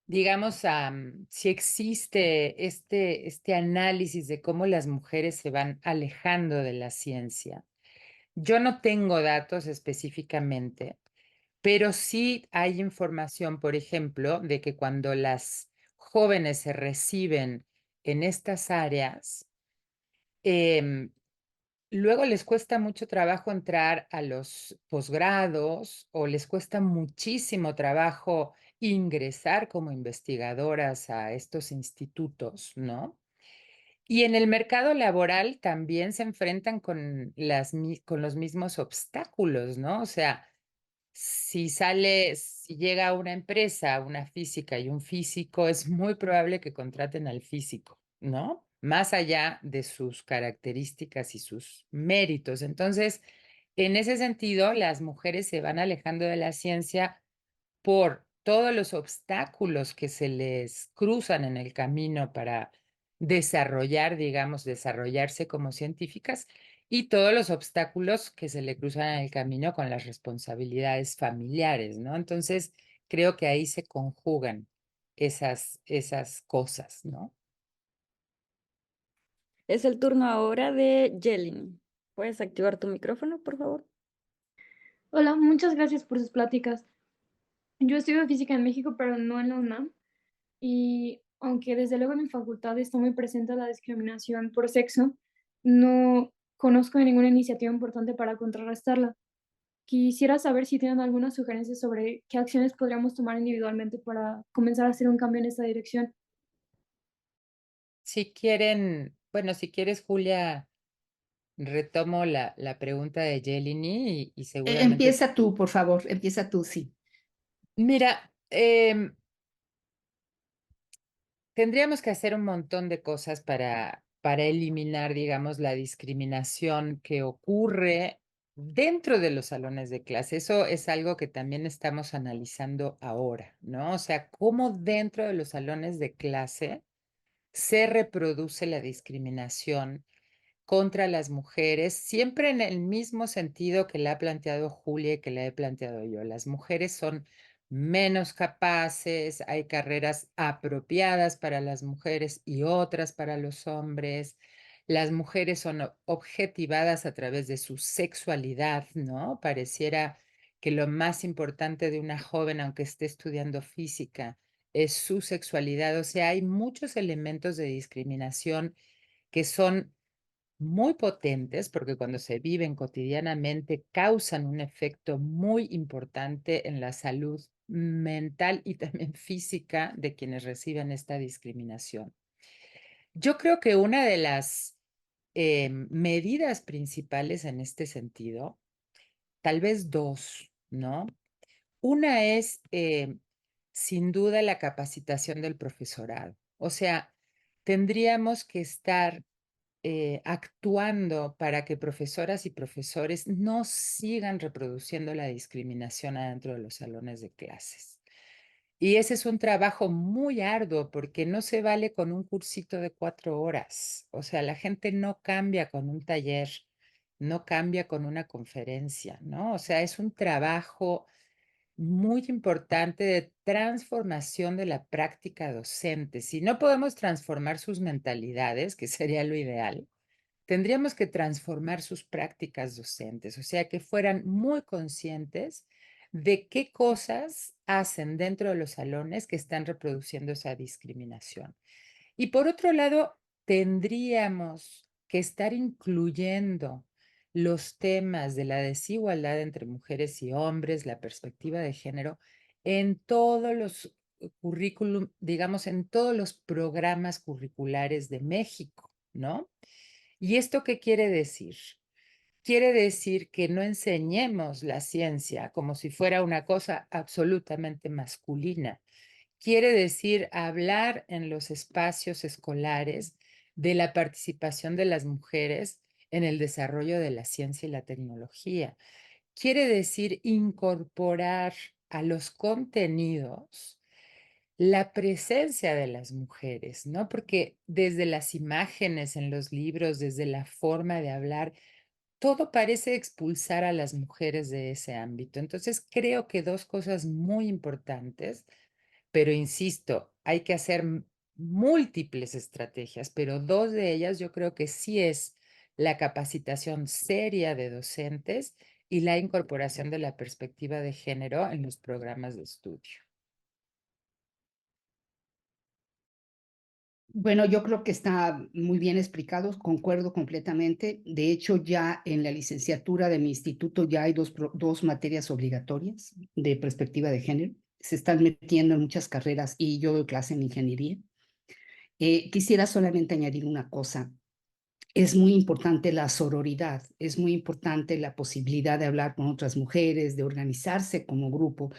digamos, a si existe este análisis de cómo las mujeres se van alejando de la ciencia, yo no tengo datos específicamente, pero sí hay información, por ejemplo, de que cuando las jóvenes se reciben en estas áreas, em, luego les cuesta mucho trabajo entrar a los posgrados o les cuesta muchísimo trabajo ingresar como investigadoras a estos institutos, ¿no? Y en el mercado laboral también se enfrentan con los mismos obstáculos, ¿no? O sea, si llega una empresa, una física y un físico, es muy probable que contraten al físico, ¿no? Más allá de sus características y sus méritos. Entonces, en ese sentido, las mujeres se van alejando de la ciencia por todos los obstáculos que se les cruzan en el camino para desarrollar, digamos, desarrollarse como científicas y todos los obstáculos que se le cruzan en el camino con las responsabilidades familiares, ¿no? Entonces, creo que ahí se conjugan esas cosas, ¿no? Es el turno ahora de Jelly. ¿Puedes activar tu micrófono, por favor? Hola, muchas gracias por sus pláticas. Yo estudio física en México, pero no en la UNAM. Y aunque desde luego en mi facultad está muy presente la discriminación por sexo, no conozco de ninguna iniciativa importante para contrarrestarla. Quisiera saber si tienen alguna sugerencia sobre qué acciones podríamos tomar individualmente para comenzar a hacer un cambio en esta dirección. Si quieren, bueno, si quieres, Julia, retomo la pregunta de Jelini y seguramente. Empieza tú, por favor, empieza tú, sí. Mira, tendríamos que hacer un montón de cosas para eliminar, digamos, la discriminación que ocurre dentro de los salones de clase. Eso es algo que también estamos analizando ahora, ¿no? O sea, cómo dentro de los salones de clase se reproduce la discriminación contra las mujeres, siempre en el mismo sentido que la ha planteado Julia y que la he planteado yo. Las mujeres son menos capaces, hay carreras apropiadas para las mujeres y otras para los hombres. Las mujeres son objetivadas a través de su sexualidad, ¿no? Pareciera que lo más importante de una joven, aunque esté estudiando física, es su sexualidad. O sea, hay muchos elementos de discriminación que son muy potentes, porque cuando se viven cotidianamente causan un efecto muy importante en la salud mental y también física de quienes reciben esta discriminación. Yo creo que una de las medidas principales en este sentido, tal vez dos, ¿no? Una es, sin duda, la capacitación del profesorado. O sea, tendríamos que estar actuando para que profesoras y profesores no sigan reproduciendo la discriminación adentro de los salones de clases. Y ese es un trabajo muy arduo porque no se vale con un cursito de 4 horas. O sea, la gente no cambia con un taller, no cambia con una conferencia, ¿no? O sea, es un trabajo muy importante de transformación de la práctica docente. Si no podemos transformar sus mentalidades, que sería lo ideal, tendríamos que transformar sus prácticas docentes, o sea, que fueran muy conscientes de qué cosas hacen dentro de los salones que están reproduciendo esa discriminación. Y por otro lado, tendríamos que estar incluyendo los temas de la desigualdad entre mujeres y hombres, la perspectiva de género, en todos los currículum, digamos, en todos los programas curriculares de México, ¿no? ¿Y esto qué quiere decir? Quiere decir que no enseñemos la ciencia como si fuera una cosa absolutamente masculina. Quiere decir hablar en los espacios escolares de la participación de las mujeres en el desarrollo de la ciencia y la tecnología. Quiere decir incorporar a los contenidos la presencia de las mujeres, ¿no? Porque desde las imágenes en los libros, desde la forma de hablar, todo parece expulsar a las mujeres de ese ámbito. Entonces, creo que dos cosas muy importantes, pero insisto, hay que hacer múltiples estrategias, pero dos de ellas yo creo que sí es la capacitación seria de docentes y la incorporación de la perspectiva de género en los programas de estudio. Bueno, yo creo que está muy bien explicado, concuerdo completamente. De hecho, ya en la licenciatura de mi instituto ya hay dos materias obligatorias de perspectiva de género. Se están metiendo en muchas carreras y yo doy clase en ingeniería. Quisiera solamente añadir una cosa. Es muy importante la sororidad, es muy importante la posibilidad de hablar con otras mujeres, de organizarse como grupo.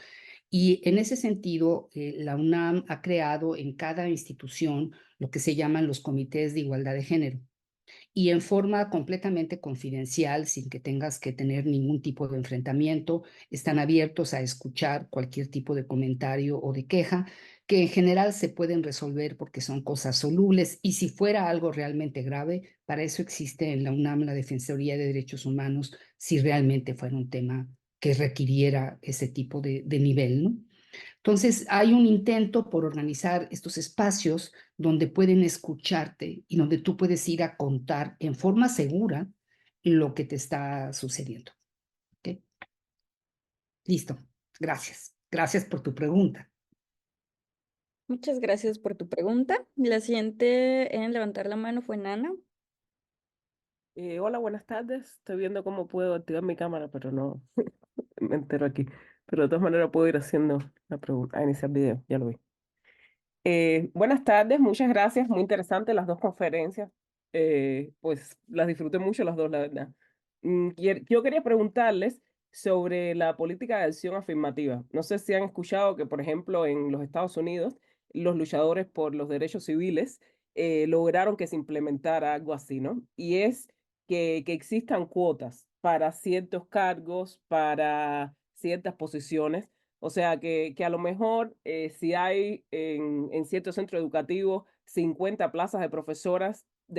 Y en ese sentido, la UNAM ha creado en cada institución lo que se llaman los comités de igualdad de género. Y en forma completamente confidencial, sin que tengas que tener ningún tipo de enfrentamiento, están abiertos a escuchar cualquier tipo de comentario o de queja, que en general se pueden resolver porque son cosas solubles. Y si fuera algo realmente grave, para eso existe en la UNAM la Defensoría de Derechos Humanos, si realmente fuera un tema que requiriera ese tipo de nivel, ¿no? Entonces, hay un intento por organizar estos espacios donde pueden escucharte y donde tú puedes ir a contar en forma segura lo que te está sucediendo. ¿Ok? Listo. Gracias. Gracias por tu pregunta. Muchas gracias por tu pregunta. La siguiente en levantar la mano fue Nana. Hola, buenas tardes. Estoy viendo cómo puedo activar mi cámara, pero no me entero aquí. Pero de todas maneras puedo ir haciendo la pregunta, a iniciar video, ya lo vi. Buenas tardes, muchas gracias. Muy interesantes las dos conferencias. Pues las disfruté mucho las dos, la verdad. Yo quería preguntarles sobre la política de acción afirmativa. No sé si han escuchado que, por ejemplo, en los Estados Unidos, los luchadores por los derechos civiles lograron que se implementara algo así, ¿no? Y es que existan cuotas para ciertos cargos, para ciertas posiciones. O sea, que a lo mejor si hay en cierto centro educativo 50 plazas de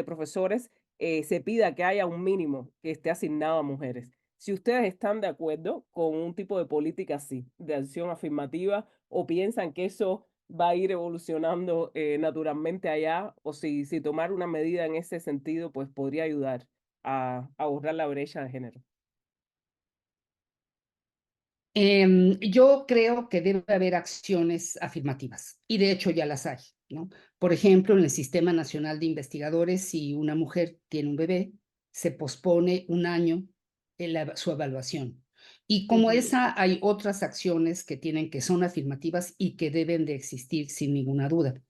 profesores, se pida que haya un mínimo que esté asignado a mujeres. Si ustedes están de acuerdo con un tipo de política así, de acción afirmativa, o piensan que eso va a ir evolucionando naturalmente allá, o si tomar una medida en ese sentido, pues podría ayudar a borrar la brecha de género. Yo creo que debe haber acciones afirmativas y de hecho ya las hay, ¿no? Por ejemplo, en el Sistema Nacional de Investigadores, si una mujer tiene un bebé, se pospone un año su evaluación. Y como esa, hay otras acciones que son afirmativas y que deben de existir sin ninguna duda.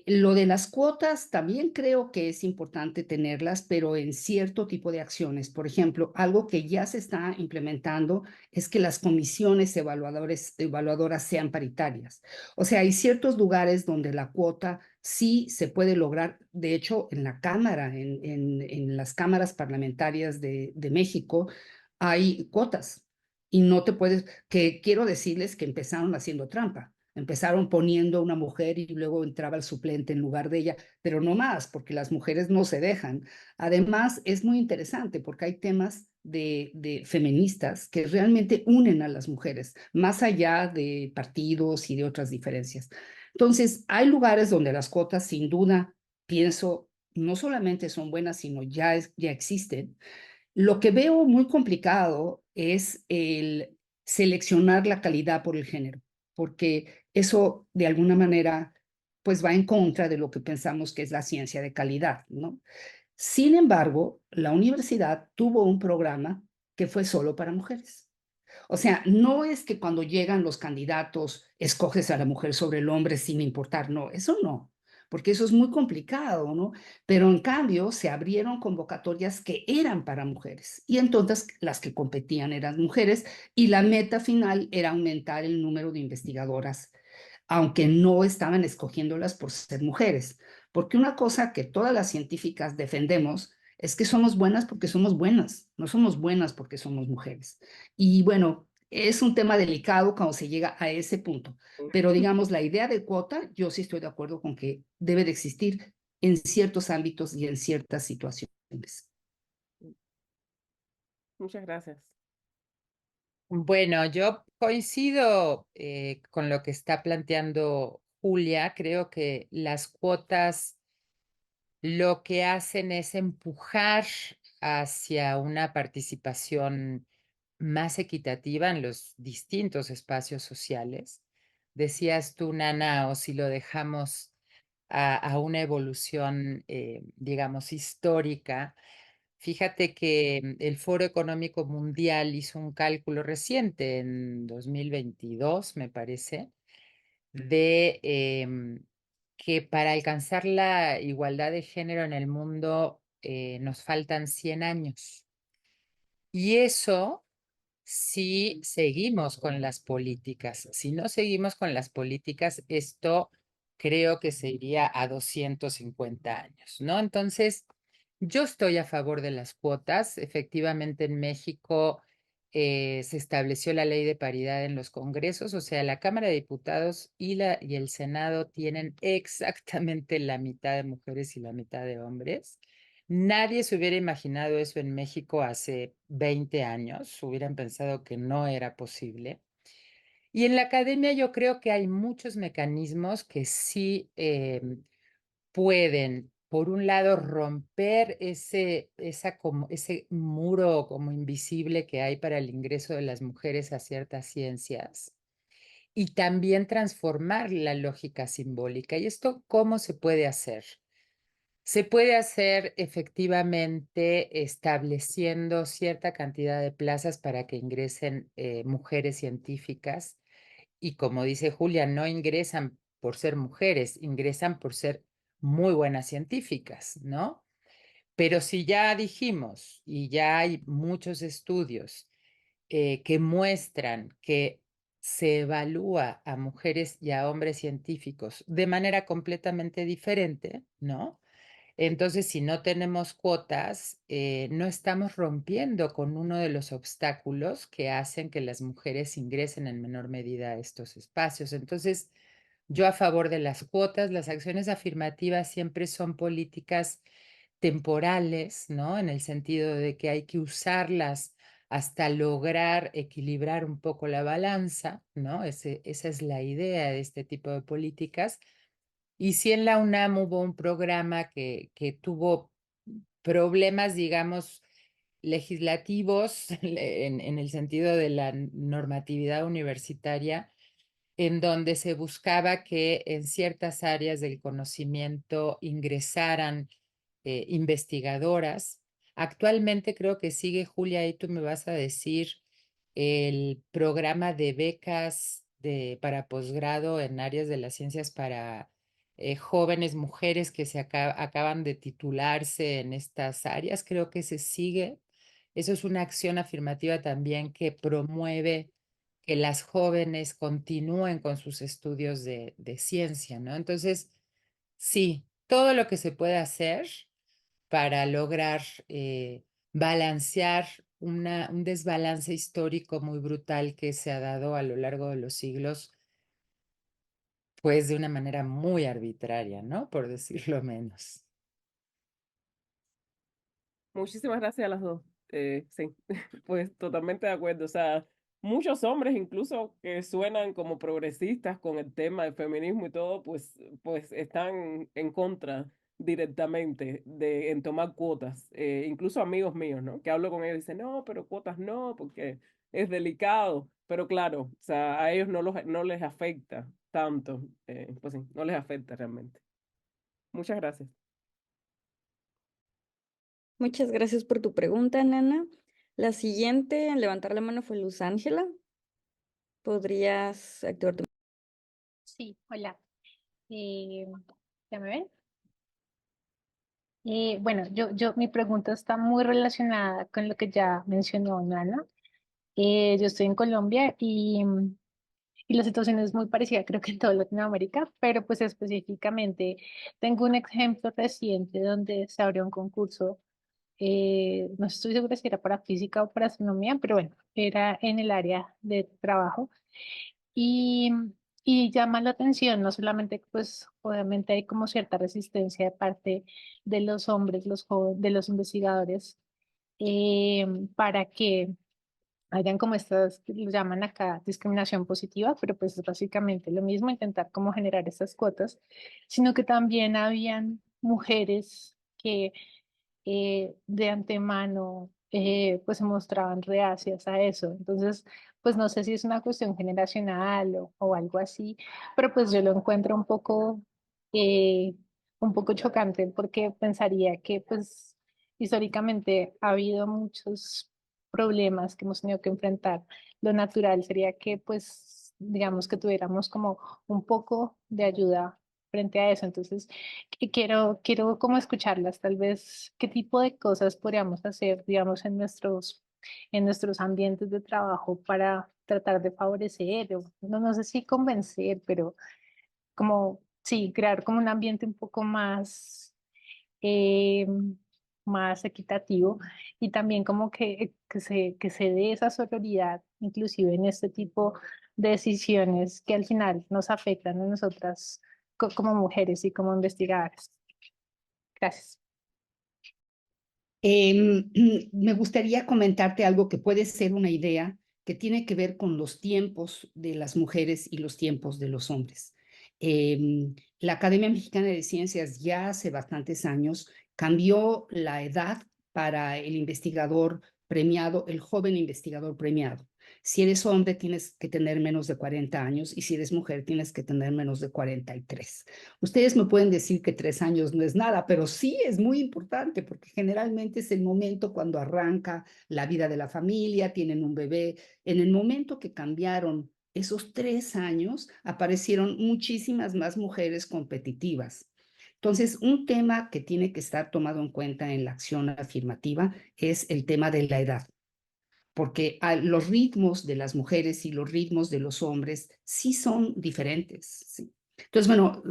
Lo de las cuotas también creo que es importante tenerlas, pero en cierto tipo de acciones. Por ejemplo, algo que ya se está implementando es que las comisiones evaluadoras sean paritarias. O sea, hay ciertos lugares donde la cuota sí se puede lograr. De hecho, en la Cámara, en las cámaras parlamentarias de México, hay cuotas. Y no te puedes, que quiero decirles que empezaron haciendo trampa. Empezaron poniendo una mujer y luego entraba el suplente en lugar de ella, pero no más, porque las mujeres no se dejan. Además, es muy interesante porque hay temas de feministas que realmente unen a las mujeres, más allá de partidos y de otras diferencias. Entonces, hay lugares donde las cuotas, sin duda, pienso, no solamente son buenas, sino ya existen. Lo que veo muy complicado es el seleccionar la calidad por el género, porque eso de alguna manera pues va en contra de lo que pensamos que es la ciencia de calidad, ¿no? Sin embargo, la universidad tuvo un programa que fue solo para mujeres. O sea, no es que cuando llegan los candidatos escoges a la mujer sobre el hombre sin importar, no, eso no, porque eso es muy complicado, ¿no? Pero en cambio se abrieron convocatorias que eran para mujeres y entonces las que competían eran mujeres y la meta final era aumentar el número de investigadoras, aunque no estaban escogiéndolas por ser mujeres, porque una cosa que todas las científicas defendemos es que somos buenas porque somos buenas, no somos buenas porque somos mujeres. Y bueno, es un tema delicado cuando se llega a ese punto, pero digamos, la idea de cuota, yo sí estoy de acuerdo con que debe de existir en ciertos ámbitos y en ciertas situaciones. Muchas gracias. Bueno, yo coincido con lo que está planteando Julia. Creo que las cuotas lo que hacen es empujar hacia una participación más equitativa en los distintos espacios sociales. Decías tú, Nana, o si lo dejamos a una evolución, digamos, histórica. Fíjate que el Foro Económico Mundial hizo un cálculo reciente, en 2022, me parece, de que para alcanzar la igualdad de género en el mundo nos faltan 100 años. Y eso si seguimos con las políticas. Si no seguimos con las políticas, esto creo que se iría a 250 años, ¿no? Entonces, yo estoy a favor de las cuotas. Efectivamente, en México se estableció la ley de paridad en los congresos, o sea, la Cámara de Diputados y el Senado tienen exactamente la mitad de mujeres y la mitad de hombres. Nadie se hubiera imaginado eso en México hace 20 años, hubieran pensado que no era posible. Y en la academia yo creo que hay muchos mecanismos que sí pueden, por un lado, romper ese muro como invisible que hay para el ingreso de las mujeres a ciertas ciencias y también transformar la lógica simbólica. ¿Y esto cómo se puede hacer? Se puede hacer efectivamente estableciendo cierta cantidad de plazas para que ingresen mujeres científicas y como dice Julia, no ingresan por ser mujeres, ingresan por ser muy buenas científicas, ¿no? Pero si ya dijimos y ya hay muchos estudios que muestran que se evalúa a mujeres y a hombres científicos de manera completamente diferente, ¿no? Entonces, si no tenemos cuotas, no estamos rompiendo con uno de los obstáculos que hacen que las mujeres ingresen en menor medida a estos espacios. Entonces, yo a favor de las cuotas, las acciones afirmativas siempre son políticas temporales, ¿no? En el sentido de que hay que usarlas hasta lograr equilibrar un poco la balanza, ¿no? Esa es la idea de este tipo de políticas. Y sí en la UNAM hubo un programa que tuvo problemas, digamos, legislativos en el sentido de la normatividad universitaria, en donde se buscaba que en ciertas áreas del conocimiento ingresaran investigadoras. Actualmente creo que sigue, Julia, y tú me vas a decir, el programa de becas para posgrado en áreas de las ciencias para jóvenes mujeres que se acaban de titularse en estas áreas. Creo que se sigue. Eso es una acción afirmativa también que promueve que las jóvenes continúen con sus estudios de ciencia, ¿no? Entonces, sí, todo lo que se puede hacer para lograr balancear un desbalance histórico muy brutal que se ha dado a lo largo de los siglos, pues de una manera muy arbitraria, ¿no? Por decirlo menos. Muchísimas gracias a las dos. Sí, pues totalmente de acuerdo. O sea, muchos hombres incluso que suenan como progresistas con el tema del feminismo y todo, pues están en contra directamente en tomar cuotas. Incluso amigos míos, ¿no? Que hablo con ellos y dicen, no, pero cuotas no, porque es delicado. Pero claro, o sea, a ellos no les afecta tanto. Pues sí, no les afecta realmente. Muchas gracias. Muchas gracias por tu pregunta, Nana. La siguiente en levantar la mano fue Luz Ángela. ¿Podrías activar tu... Sí, hola. ¿Ya me ven? Bueno, mi pregunta está muy relacionada con lo que ya mencionó Nana. Yo estoy en Colombia y la situación es muy parecida, creo que en toda Latinoamérica, pero pues específicamente tengo un ejemplo reciente donde se abrió un concurso. No estoy segura si era para física o para astronomía, pero bueno, era en el área de trabajo. Y, y llama la atención, no solamente, pues obviamente hay como cierta resistencia de parte de los hombres, de los investigadores, eh, para que hayan como estas, que lo llaman acá discriminación positiva, pero pues es básicamente lo mismo, intentar como generar estas cuotas, sino que también habían mujeres que de antemano pues se mostraban reacias a eso. Entonces, pues no sé si es una cuestión generacional o algo así, pero pues yo lo encuentro un poco chocante porque pensaría que pues históricamente ha habido muchos problemas que hemos tenido que enfrentar. Lo natural sería que pues digamos que tuviéramos como un poco de ayuda frente a eso. Entonces, quiero como escucharlas, tal vez qué tipo de cosas podríamos hacer, digamos, en nuestros ambientes de trabajo para tratar de favorecer, o no sé si convencer, pero como, sí, crear como un ambiente un poco eh, más equitativo y también como que se dé esa sororidad, inclusive en este tipo de decisiones que al final nos afectan a nosotras como mujeres y como investigadoras. Gracias. Me gustaría comentarte algo que puede ser una idea que tiene que ver con los tiempos de las mujeres y los tiempos de los hombres. La Academia Mexicana de Ciencias ya hace bastantes años cambió la edad para el investigador premiado, el joven investigador premiado. Si eres hombre, tienes que tener menos de 40 años y si eres mujer, tienes que tener menos de 43. Ustedes me pueden decir que 3 años no es nada, pero sí es muy importante porque generalmente es el momento cuando arranca la vida de la familia, tienen un bebé. En el momento que cambiaron esos 3 años, aparecieron muchísimas más mujeres competitivas. Entonces, un tema que tiene que estar tomado en cuenta en la acción afirmativa es el tema de la edad, porque los ritmos de las mujeres y los ritmos de los hombres sí son diferentes. ¿Sí? Entonces, bueno,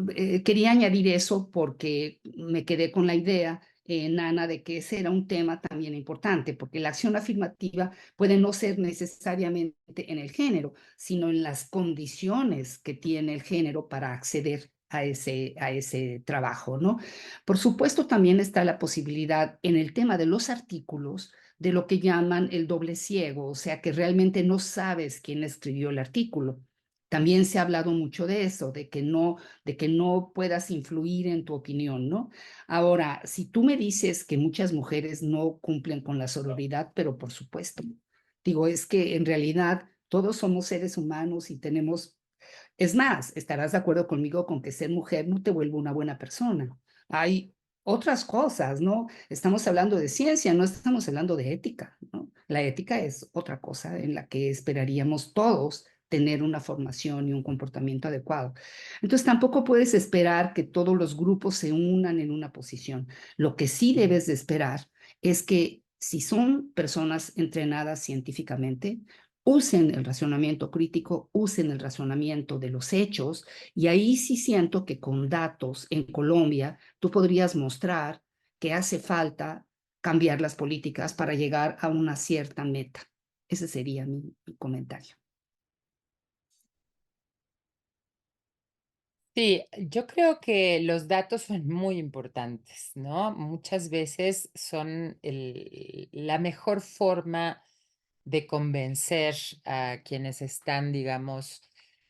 quería añadir eso porque me quedé con la idea, Nana, de que ese era un tema también importante, porque la acción afirmativa puede no ser necesariamente en el género, sino en las condiciones que tiene el género para acceder a ese trabajo, ¿no? Por supuesto, también está la posibilidad en el tema de los artículos de lo que llaman el doble ciego, o sea que realmente no sabes quién escribió el artículo. También se ha hablado mucho de eso, de que no puedas influir en tu opinión, ¿no? Ahora, si tú me dices que muchas mujeres no cumplen con la sororidad, pero por supuesto, digo, es que en realidad todos somos seres humanos y tenemos, es más, estarás de acuerdo conmigo con que ser mujer no te vuelve una buena persona. Hay otras cosas, ¿no? Estamos hablando de ciencia, no estamos hablando de ética, ¿no? La ética es otra cosa en la que esperaríamos todos tener una formación y un comportamiento adecuado. Entonces tampoco puedes esperar que todos los grupos se unan en una posición. Lo que sí debes de esperar es que si son personas entrenadas científicamente, usen el razonamiento crítico, usen el razonamiento de los hechos, y ahí sí siento que con datos en Colombia tú podrías mostrar que hace falta cambiar las políticas para llegar a una cierta meta. Ese sería mi comentario. Sí, yo creo que los datos son muy importantes, ¿no? Muchas veces son la mejor forma de convencer a quienes están, digamos,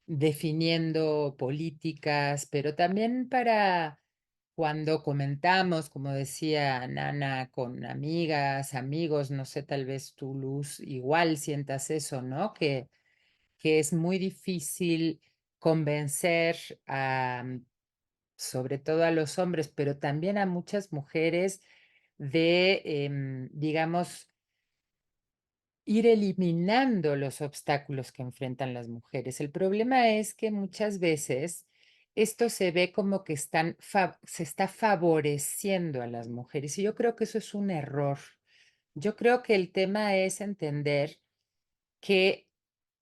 definiendo políticas, pero también para cuando comentamos, como decía Nana, con amigas, amigos, no sé, tal vez tú, Luz, igual sientas eso, ¿no? Que es muy difícil convencer a, sobre todo a los hombres, pero también a muchas mujeres de, digamos, ir eliminando los obstáculos que enfrentan las mujeres. El problema es que muchas veces esto se ve como que se está favoreciendo a las mujeres y yo creo que eso es un error. Yo creo que el tema es entender que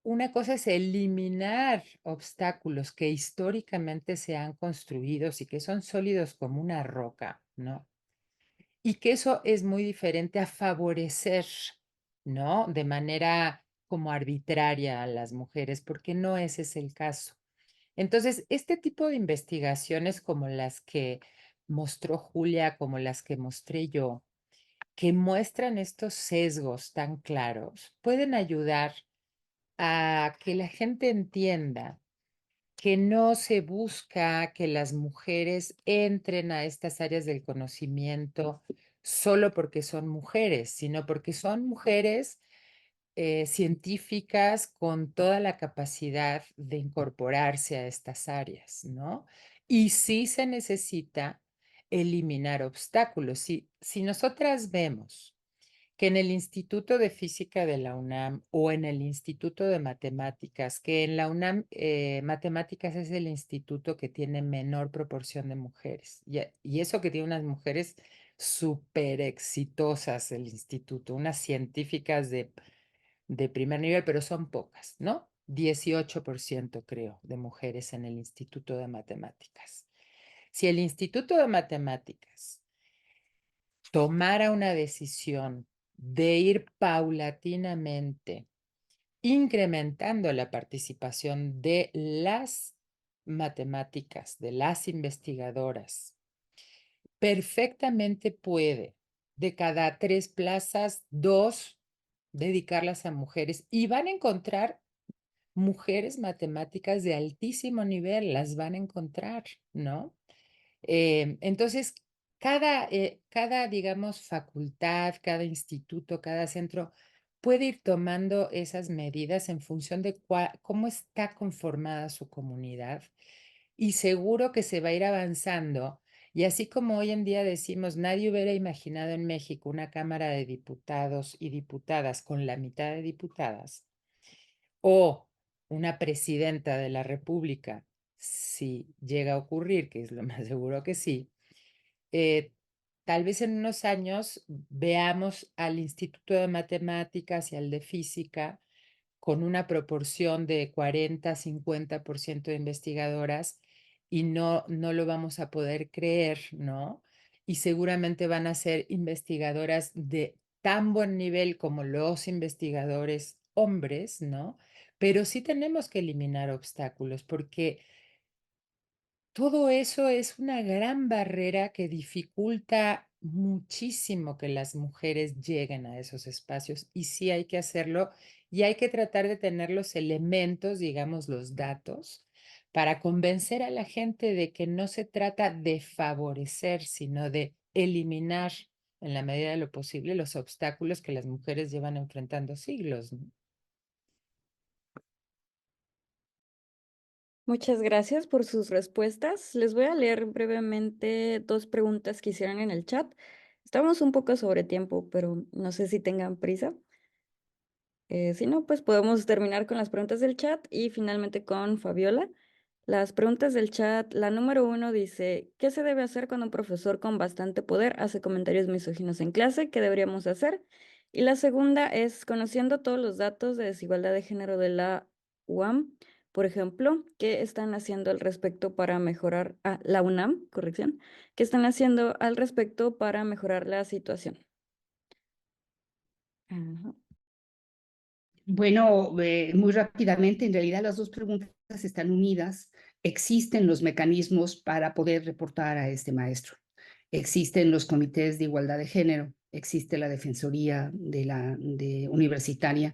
una cosa es eliminar obstáculos que históricamente se han construido y que son sólidos como una roca, ¿no? Y que eso es muy diferente a favorecer, ¿no? De manera como arbitraria a las mujeres, porque no ese es el caso. Entonces, este tipo de investigaciones como las que mostró Julia, como las que mostré yo, que muestran estos sesgos tan claros, pueden ayudar a que la gente entienda que no se busca que las mujeres entren a estas áreas del conocimiento solo porque son mujeres, sino porque son mujeres científicas con toda la capacidad de incorporarse a estas áreas, ¿no? Y sí se necesita eliminar obstáculos. Si nosotras vemos que en el Instituto de Física de la UNAM o en el Instituto de Matemáticas, que en la UNAM Matemáticas es el instituto que tiene menor proporción de mujeres, y eso que tiene unas mujeres súper exitosas el instituto, unas científicas de primer nivel, pero son pocas, ¿no? 18% creo de mujeres en el Instituto de Matemáticas. Si el Instituto de Matemáticas tomara una decisión de ir paulatinamente incrementando la participación de las matemáticas, de las investigadoras, perfectamente puede de cada 3 plazas, 2 dedicarlas a mujeres y van a encontrar mujeres matemáticas de altísimo nivel, las van a encontrar, ¿no? Entonces, cada, digamos, facultad, cada instituto, cada centro puede ir tomando esas medidas en función de cómo está conformada su comunidad y seguro que se va a ir avanzando. Y así como hoy en día decimos, nadie hubiera imaginado en México una Cámara de Diputados y Diputadas con la mitad de diputadas o una presidenta de la República, si llega a ocurrir, que es lo más seguro que sí, eh, tal vez en unos años veamos al Instituto de Matemáticas y al de Física con una proporción de 40-50% de investigadoras y no lo vamos a poder creer, ¿no? Y seguramente van a ser investigadoras de tan buen nivel como los investigadores hombres, ¿no? Pero sí tenemos que eliminar obstáculos porque todo eso es una gran barrera que dificulta muchísimo que las mujeres lleguen a esos espacios y sí hay que hacerlo y hay que tratar de tener los elementos, digamos, los datos, para convencer a la gente de que no se trata de favorecer, sino de eliminar en la medida de lo posible los obstáculos que las mujeres llevan enfrentando siglos, ¿no? Muchas gracias por sus respuestas. Les voy a leer brevemente 2 preguntas que hicieron en el chat. Estamos un poco sobre tiempo, pero no sé si tengan prisa. Si no, pues podemos terminar con las preguntas del chat y finalmente con Fabiola. Las preguntas del chat, la número 1 dice, ¿qué se debe hacer cuando un profesor con bastante poder hace comentarios misóginos en clase? ¿Qué deberíamos hacer? Y la segunda es, conociendo todos los datos de desigualdad de género de la UAM, por ejemplo, ¿qué están haciendo al respecto para mejorar, la UNAM, corrección, ¿qué están haciendo al respecto para mejorar la situación? Ajá. Bueno, muy rápidamente, en realidad las dos preguntas están unidas. Existen los mecanismos para poder reportar a este maestro. Existen los comités de igualdad de género, existe la defensoría universitaria.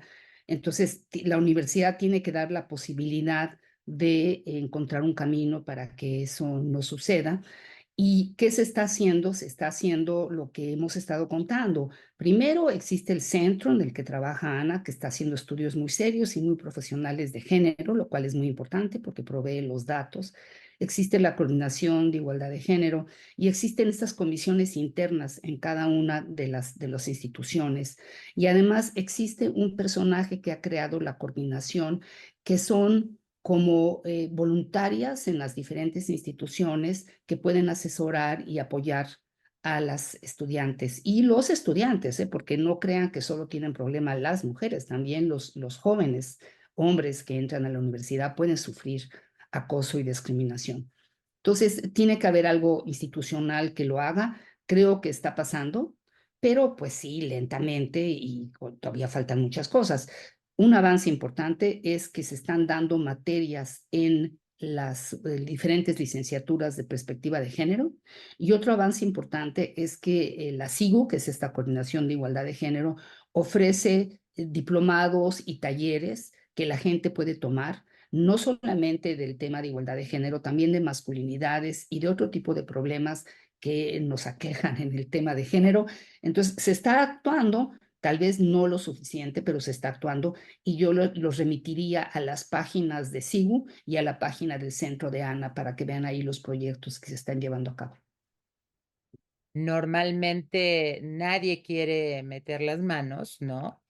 Entonces, la universidad tiene que dar la posibilidad de encontrar un camino para que eso no suceda. ¿Y qué se está haciendo? Se está haciendo lo que hemos estado contando. Primero, existe el centro en el que trabaja Ana, que está haciendo estudios muy serios y muy profesionales de género, lo cual es muy importante porque provee los datos. Existe la coordinación de igualdad de género y existen estas comisiones internas en cada una de las instituciones. Y además existe un personaje que ha creado la coordinación, que son como voluntarias en las diferentes instituciones que pueden asesorar y apoyar a las estudiantes y los estudiantes, porque no crean que solo tienen problema las mujeres, también los jóvenes hombres que entran a la universidad pueden sufrir acoso y discriminación. Entonces, tiene que haber algo institucional que lo haga. Creo que está pasando, pero pues sí, lentamente y todavía faltan muchas cosas. Un avance importante es que se están dando materias en las diferentes licenciaturas de perspectiva de género. Y otro avance importante es que la SIGU, que es esta coordinación de igualdad de género, ofrece diplomados y talleres que la gente puede tomar no solamente del tema de igualdad de género, también de masculinidades y de otro tipo de problemas que nos aquejan en el tema de género. Entonces, se está actuando, tal vez no lo suficiente, pero se está actuando y yo los remitiría a las páginas de SIGU y a la página del Centro de Ana para que vean ahí los proyectos que se están llevando a cabo. Normalmente nadie quiere meter las manos, ¿no?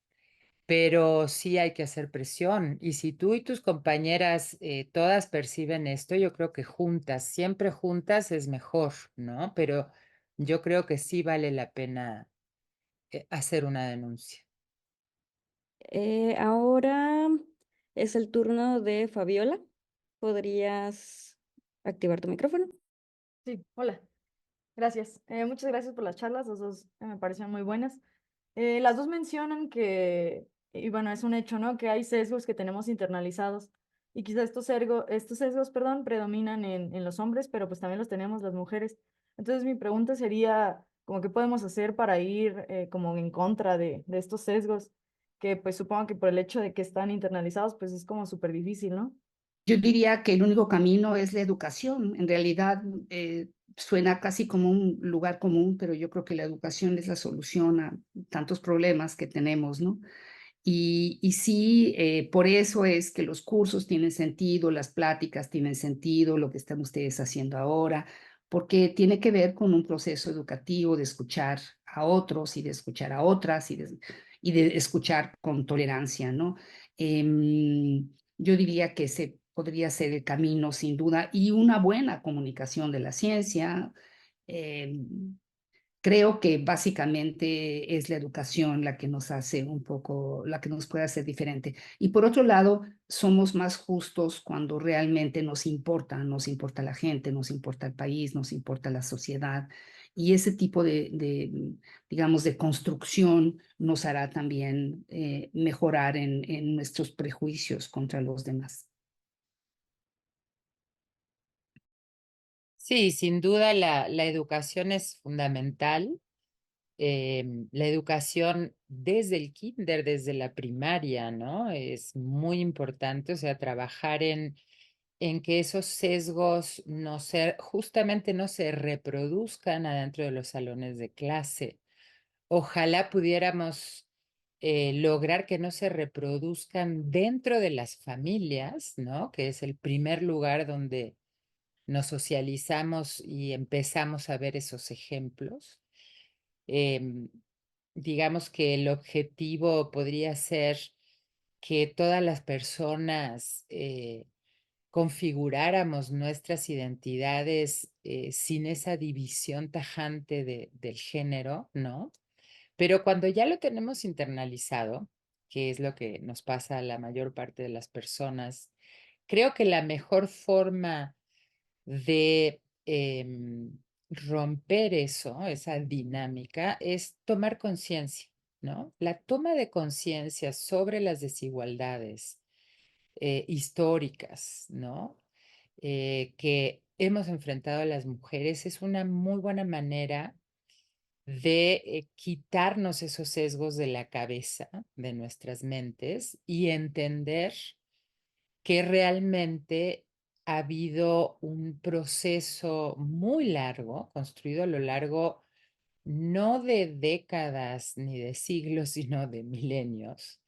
Pero sí hay que hacer presión. Y si tú y tus compañeras todas perciben esto, yo creo que juntas, siempre juntas es mejor, ¿no? Pero yo creo que sí vale la pena hacer una denuncia. Ahora es el turno de Fabiola. ¿Podrías activar tu micrófono? Sí, hola, gracias. Muchas gracias por las charlas, las dos me parecieron muy buenas. Las dos mencionan que, y bueno, es un hecho, ¿no? Que hay sesgos que tenemos internalizados y quizá estos sesgos, perdón, predominan en los hombres, pero pues también los tenemos las mujeres. Entonces mi pregunta sería, como qué podemos hacer para ir como en contra de estos sesgos, que pues supongo que por el hecho de que están internalizados, pues es como súper difícil, ¿no? Yo diría que el único camino es la educación. En realidad suena casi como un lugar común, pero yo creo que la educación es la solución a tantos problemas que tenemos, ¿no? Y sí, por eso es que los cursos tienen sentido, las pláticas tienen sentido, lo que están ustedes haciendo ahora, porque tiene que ver con un proceso educativo de escuchar a otros y de escuchar a otras y de escuchar con tolerancia, ¿no? Yo diría que ese podría ser el camino, sin duda, y una buena comunicación de la ciencia. Creo que básicamente es la educación la que nos hace un poco, la que nos puede hacer diferente. Y por otro lado, somos más justos cuando realmente nos importa la gente, nos importa el país, nos importa la sociedad. Y ese tipo digamos, de construcción nos hará también mejorar en nuestros prejuicios contra los demás. Sí, sin duda la educación es fundamental. La educación desde el kinder, desde la primaria, ¿no? Es muy importante, o sea, trabajar en que esos sesgos justamente no se reproduzcan adentro de los salones de clase. Ojalá pudiéramos lograr que no se reproduzcan dentro de las familias, ¿no? Que es el primer lugar donde nos socializamos y empezamos a ver esos ejemplos. Digamos que el objetivo podría ser que todas las personas configuráramos nuestras identidades sin esa división tajante del género, ¿no? Pero cuando ya lo tenemos internalizado, que es lo que nos pasa a la mayor parte de las personas, creo que la mejor forma de romper eso, esa dinámica, es tomar conciencia, ¿no? La toma de conciencia sobre las desigualdades históricas, ¿no? Que hemos enfrentado a las mujeres es una muy buena manera de quitarnos esos sesgos de la cabeza, de nuestras mentes, y entender que realmente ha habido un proceso muy largo, construido a lo largo no de décadas ni de siglos, sino de milenios,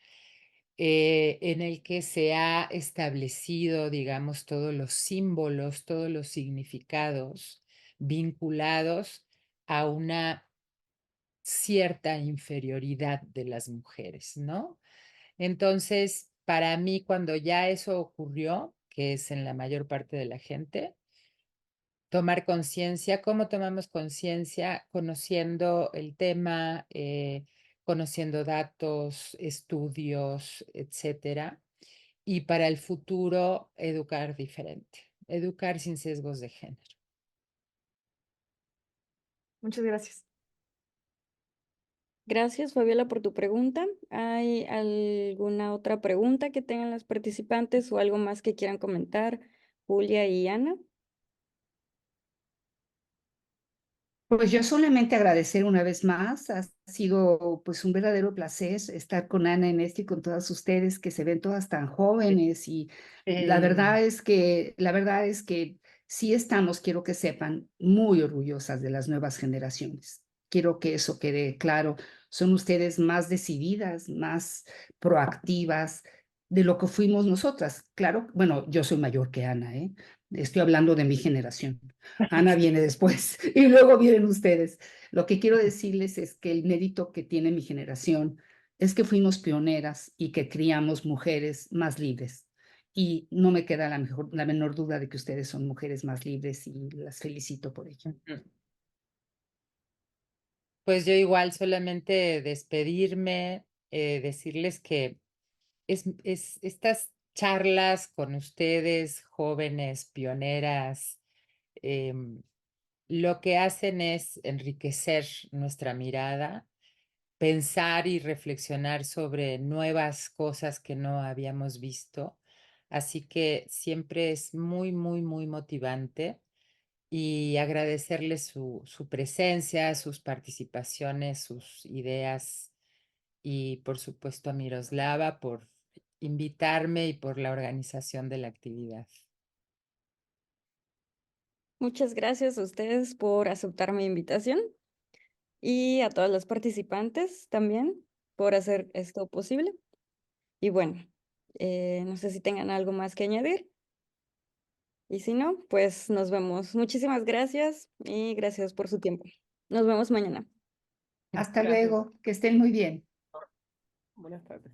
en el que se ha establecido, digamos, todos los símbolos, todos los significados vinculados a una cierta inferioridad de las mujeres, ¿no? Entonces, para mí, cuando ya eso ocurrió, que es en la mayor parte de la gente, tomar conciencia, ¿cómo tomamos conciencia? Conociendo el tema, conociendo datos, estudios, etcétera. Y para el futuro, educar diferente, educar sin sesgos de género. Muchas gracias. Gracias, Fabiola, por tu pregunta. ¿Hay alguna otra pregunta que tengan las participantes o algo más que quieran comentar, Julia y Ana? Pues yo solamente agradecer una vez más, ha sido pues un verdadero placer estar con Ana en esto y con todas ustedes que se ven todas tan jóvenes y la verdad es que sí estamos, quiero que sepan, muy orgullosas de las nuevas generaciones. Quiero que eso quede claro. Son ustedes más decididas, más proactivas de lo que fuimos nosotras. Claro, bueno, yo soy mayor que Ana, ¿eh? Estoy hablando de mi generación. Ana viene después y luego vienen ustedes. Lo que quiero decirles es que el mérito que tiene mi generación es que fuimos pioneras y que criamos mujeres más libres. Y no me queda la menor duda de que ustedes son mujeres más libres y las felicito por ello. Pues yo igual solamente despedirme, decirles que estas charlas con ustedes, jóvenes, pioneras, lo que hacen es enriquecer nuestra mirada, pensar y reflexionar sobre nuevas cosas que no habíamos visto. Así que siempre es muy, muy, muy motivante y agradecerles su presencia, sus participaciones, sus ideas y por supuesto a Miroslava por invitarme y por la organización de la actividad. Muchas gracias a ustedes por aceptar mi invitación y a todas las participantes también por hacer esto posible. Y bueno, no sé si tengan algo más que añadir. Y si no, pues nos vemos. Muchísimas gracias y gracias por su tiempo. Nos vemos mañana. Hasta Gracias. luego, que estén muy bien. Buenas tardes.